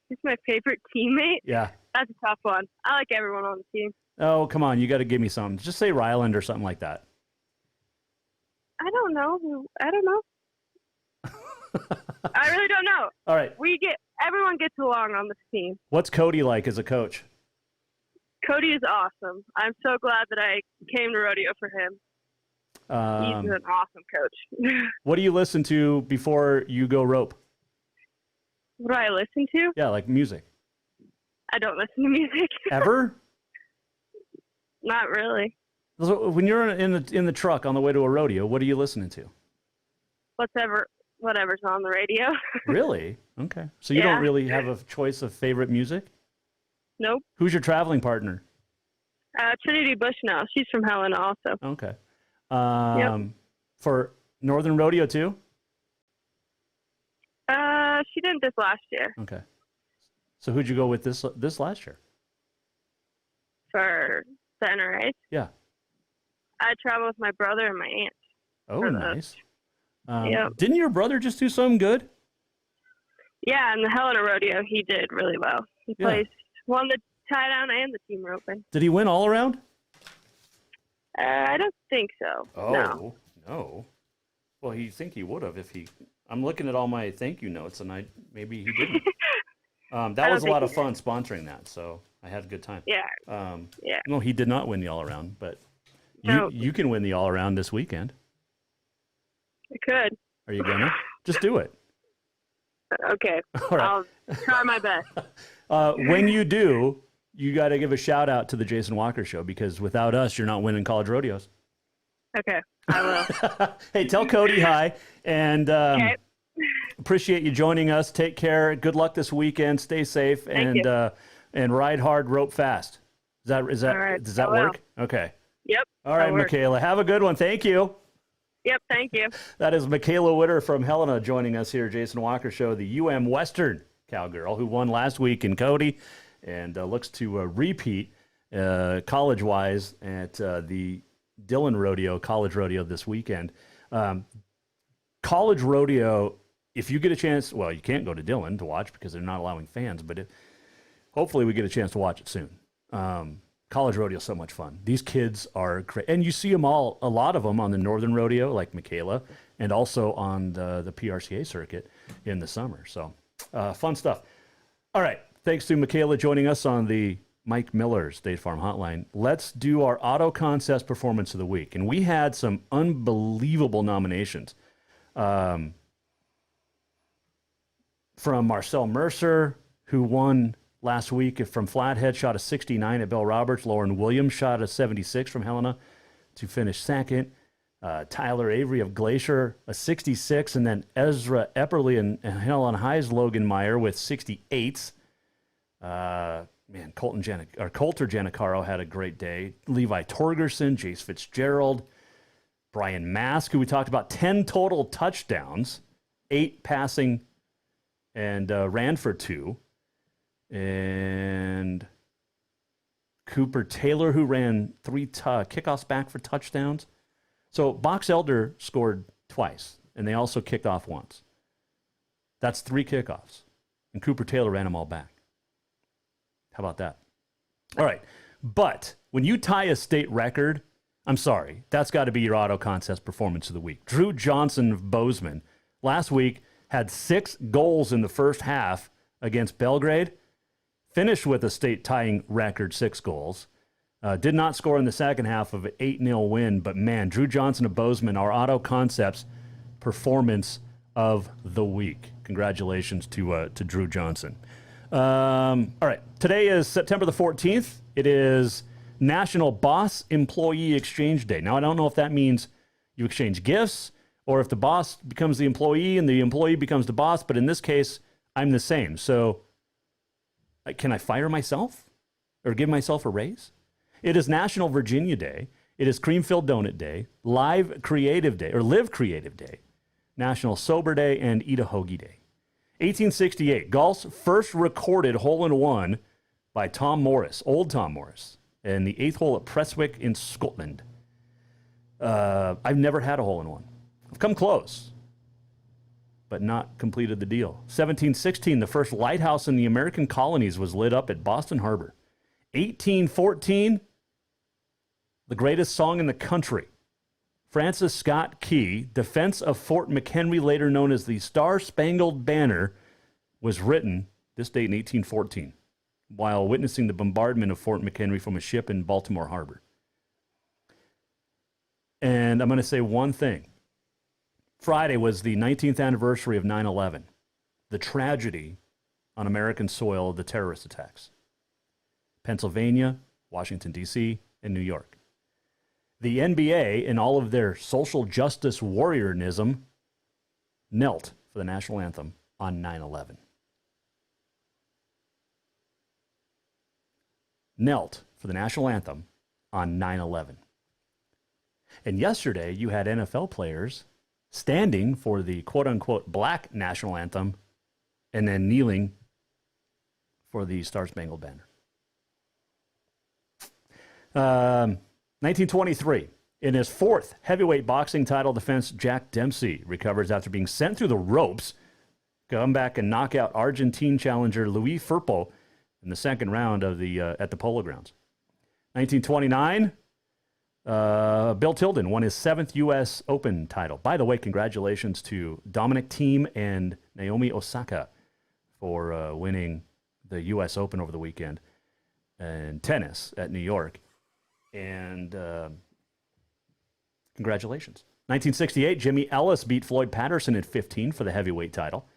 Who's my favorite teammate? Yeah. That's a tough one. I like everyone on the team. Oh, come on. You got to give me something. Just say Ryland or something like that. I don't know. I don't know. I really don't know. All right. Everyone gets along on this team. What's Cody like as a coach? Cody is awesome. I'm so glad that I came to rodeo for him. He's an awesome coach. What do you listen to before you go rope? What do I listen to? Yeah, like music. I don't listen to music. Ever? Not really. So when you're in the truck on the way to a rodeo, what are you listening to? Whatever's on the radio. Really? Okay. So you don't really have a choice of favorite music? Nope. Who's your traveling partner? Trinity Bushnell. She's from Helena also. Okay. Yep. For Northern Rodeo too? She didn't this last year. Okay. So who'd you go with this last year? For the NRA? Yeah. I traveled with my brother and my aunt. Oh, nice. Yep. Didn't your brother just do something good? Yeah, in the Helena Rodeo, he did really well. He won the tie down and the team roping. Did he win all around? I don't think so. Oh, no. Well, you think he would have if he... I'm looking at all my thank you notes, and maybe he didn't. That was a lot of fun sponsoring that, so I had a good time. Yeah. Yeah. No, he did not win the all-around, but you can win the all-around this weekend. I could. Are you going to? Just do it. Okay. All right. I'll try my best. When you do, you got to give a shout-out to the Jason Walker Show, because without us, you're not winning college rodeos. Okay. I will. Hey, tell Cody hi, and appreciate you joining us. Take care. Good luck this weekend. Stay safe, and ride hard, rope fast. Does that work? Okay. Yep. All right, Michaela. Have a good one. Thank you. Yep. Thank you. That is Michaela Witter from Helena joining us here, Jason Walker Show, the UM Western cowgirl who won last week in Cody, and looks to repeat college-wise at the Dillon Rodeo, College Rodeo this weekend. College Rodeo, if you get a chance, well, you can't go to Dillon to watch because they're not allowing fans, but hopefully we get a chance to watch it soon. College Rodeo is so much fun. These kids are great. And you see them all, a lot of them on the Northern Rodeo, like Michaela, and also on the PRCA circuit in the summer. So fun stuff. All right. Thanks to Michaela joining us on the Mike Miller State Farm Hotline. Let's do our Auto Contest Performance of the Week. And we had some unbelievable nominations. From Marcel Mercer, who won last week from Flathead, shot a 69 at Bell Roberts. Lauren Williams shot a 76 from Helena to finish second. Tyler Avery of Glacier, a 66. And then Ezra Epperly and Helena High's Logan Meyer with 68s. Coulter Giannicaro had a great day. Levi Torgerson, Jace Fitzgerald, Brian Mask, who we talked about, 10 total touchdowns, 8 passing, and ran for 2. And Cooper Taylor, who ran 3 kickoffs back for touchdowns. So Box Elder scored twice, and they also kicked off once. That's 3 kickoffs. And Cooper Taylor ran them all back. How about that? All right. But when you tie a state record, I'm sorry, that's got to be your Auto Contest Performance of the Week. Drew Johnson of Bozeman last week had 6 goals in the first half against Belgrade, finished with a state tying record 6 goals. Did not score in the second half of an 8-0 win, but man, Drew Johnson of Bozeman, our Auto Concepts Performance of the Week. Congratulations to Drew Johnson. All right, today is September the 14th. It is National Boss Employee Exchange Day. Now, I don't know if that means you exchange gifts or if the boss becomes the employee and the employee becomes the boss, but in this case, I'm the same. So can I fire myself? or give myself a raise? It is National Virginia Day. It is Cream-Filled Donut Day, Live Creative Day, or Live Creative Day, National Sober Day, and Eat a Hoagie Day. 1868, golf's first recorded hole-in-one by Tom Morris, old Tom Morris, in the 8th hole at Prestwick in Scotland. I've never had a hole-in-one. I've come close, but not completed the deal. 1716, the first lighthouse in the American colonies was lit up at Boston Harbor. 1814, the greatest song in the country. Francis Scott Key, Defense of Fort McHenry, later known as the Star-Spangled Banner, was written this date in 1814 while witnessing the bombardment of Fort McHenry from a ship in Baltimore Harbor. And I'm going to say one thing. Friday was the 19th anniversary of 9/11, the tragedy on American soil of the terrorist attacks. Pennsylvania, Washington, D.C., and New York. The NBA, in all of their social justice warriorism, knelt for the national anthem on 9/11. Knelt for the national anthem on 9/11. And yesterday, you had NFL players standing for the quote-unquote black national anthem and then kneeling for the Star-Spangled Banner. 1923, in his fourth heavyweight boxing title defense, Jack Dempsey recovers after being sent through the ropes, come back and knock out Argentine challenger Luis Firpo in the second round of the at the Polo Grounds. 1929, Bill Tilden won his 7th U.S. Open title. By the way, congratulations to Dominic Thiem and Naomi Osaka for winning the U.S. Open over the weekend in tennis at New York. And congratulations. 1968, Jimmy Ellis beat Floyd Patterson at 15 for the heavyweight title.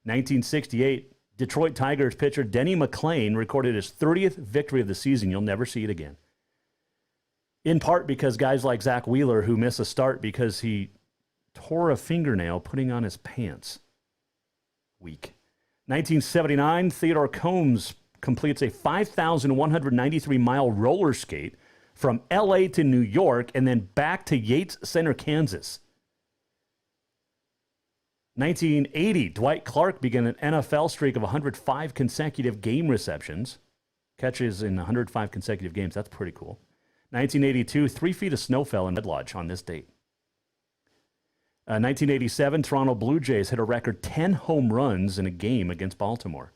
1968, Detroit Tigers pitcher Denny McLain recorded his 30th victory of the season. You'll never see it again. In part because guys like Zach Wheeler, who miss a start because he tore a fingernail putting on his pants. Weak. 1979, Theodore Combs completes a 5,193-mile roller skate from L.A. to New York and then back to Yates Center, Kansas. 1980, Dwight Clark began an NFL streak of 105 consecutive game receptions. Catches in 105 consecutive games. That's pretty cool. 1982, 3 feet of snow fell in Red Lodge on this date. 1987, Toronto Blue Jays hit a record 10 home runs in a game against Baltimore.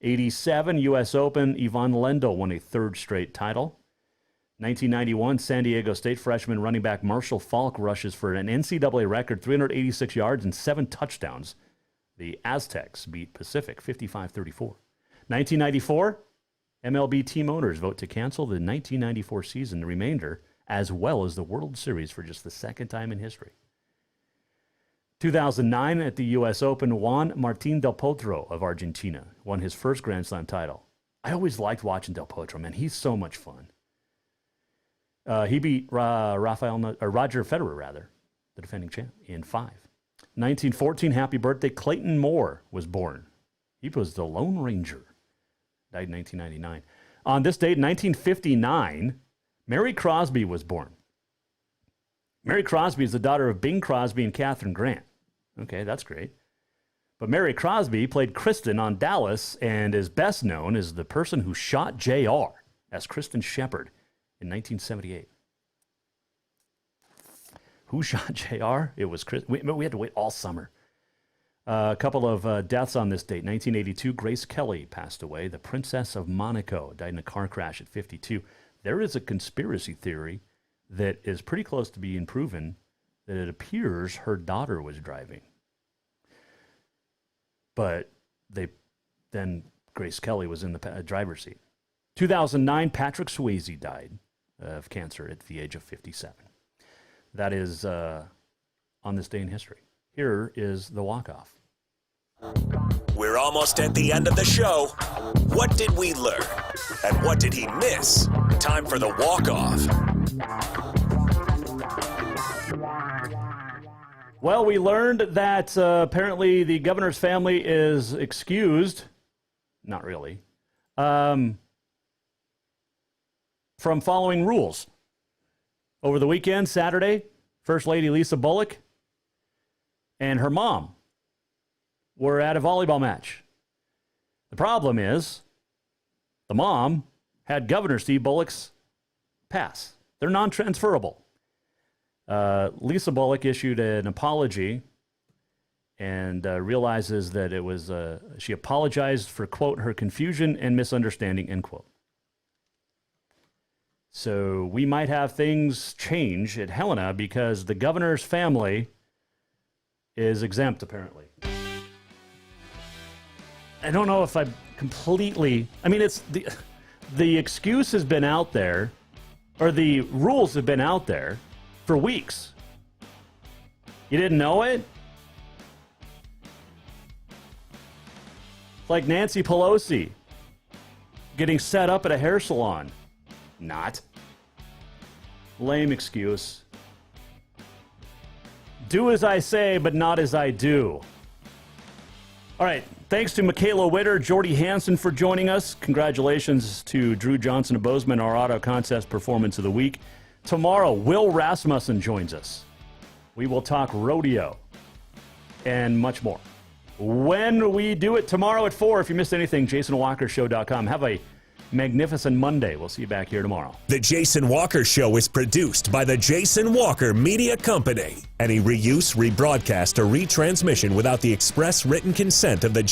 87, U.S. Open, Ivan Lendl won a 3rd straight title. 1991, San Diego State freshman running back Marshall Faulk rushes for an NCAA record 386 yards and 7 touchdowns. The Aztecs beat Pacific 55-34. 1994, MLB team owners vote to cancel the 1994 season, the remainder, as well as the World Series for just the 2nd time in history. 2009, at the U.S. Open, Juan Martín del Potro of Argentina won his first Grand Slam title. I always liked watching Del Potro, man. He's so much fun. He beat Roger Federer, the defending champ, in 5. 1914, happy birthday, Clayton Moore was born. He was the Lone Ranger. Died in 1999. On this date, 1959, Mary Crosby was born. Mary Crosby is the daughter of Bing Crosby and Catherine Grant. Okay, that's great. But Mary Crosby played Kristen on Dallas and is best known as the person who shot J.R. as Kristen Shepard in 1978. Who shot J.R.? It was Chris. We had to wait all summer. A couple of deaths on this date. 1982, Grace Kelly passed away. The Princess of Monaco died in a car crash at 52. There is a conspiracy theory that is pretty close to being proven that it appears her daughter was driving. But then Grace Kelly was in the driver's seat. 2009, Patrick Swayze died of cancer at the age of 57. That is on this day in history. Here is the walk-off. We're almost at the end of the show. What did we learn? And what did he miss? Time for the walk-off. Well, we learned that apparently the governor's family is excused. Not really. from following rules. Over the weekend, Saturday, First Lady Lisa Bullock and her mom were at a volleyball match. The problem is the mom had Governor Steve Bullock's pass. They're non-transferable. Lisa Bullock issued an apology and realizes that it was, she apologized for, quote, her confusion and misunderstanding, end quote. So we might have things change at Helena because the governor's family is exempt, apparently. I don't know if I'm completely... I mean, it's the excuse has been out there, or the rules have been out there for weeks. You didn't know it? Like Nancy Pelosi getting set up at a hair salon. Not. Lame excuse. Do as I say, but not as I do. All right. Thanks to Michaela Witter, Jordy Hansen for joining us. Congratulations to Drew Johnson of Bozeman, our Auto Contest Performance of the Week. Tomorrow, Will Rasmussen joins us. We will talk rodeo and much more. When we do it tomorrow at 4, if you missed anything, JasonWalkerShow.com. Have a magnificent Monday. We'll see you back here tomorrow. The Jason Walker Show is produced by the Jason Walker Media Company. Any reuse, rebroadcast, or retransmission without the express written consent of the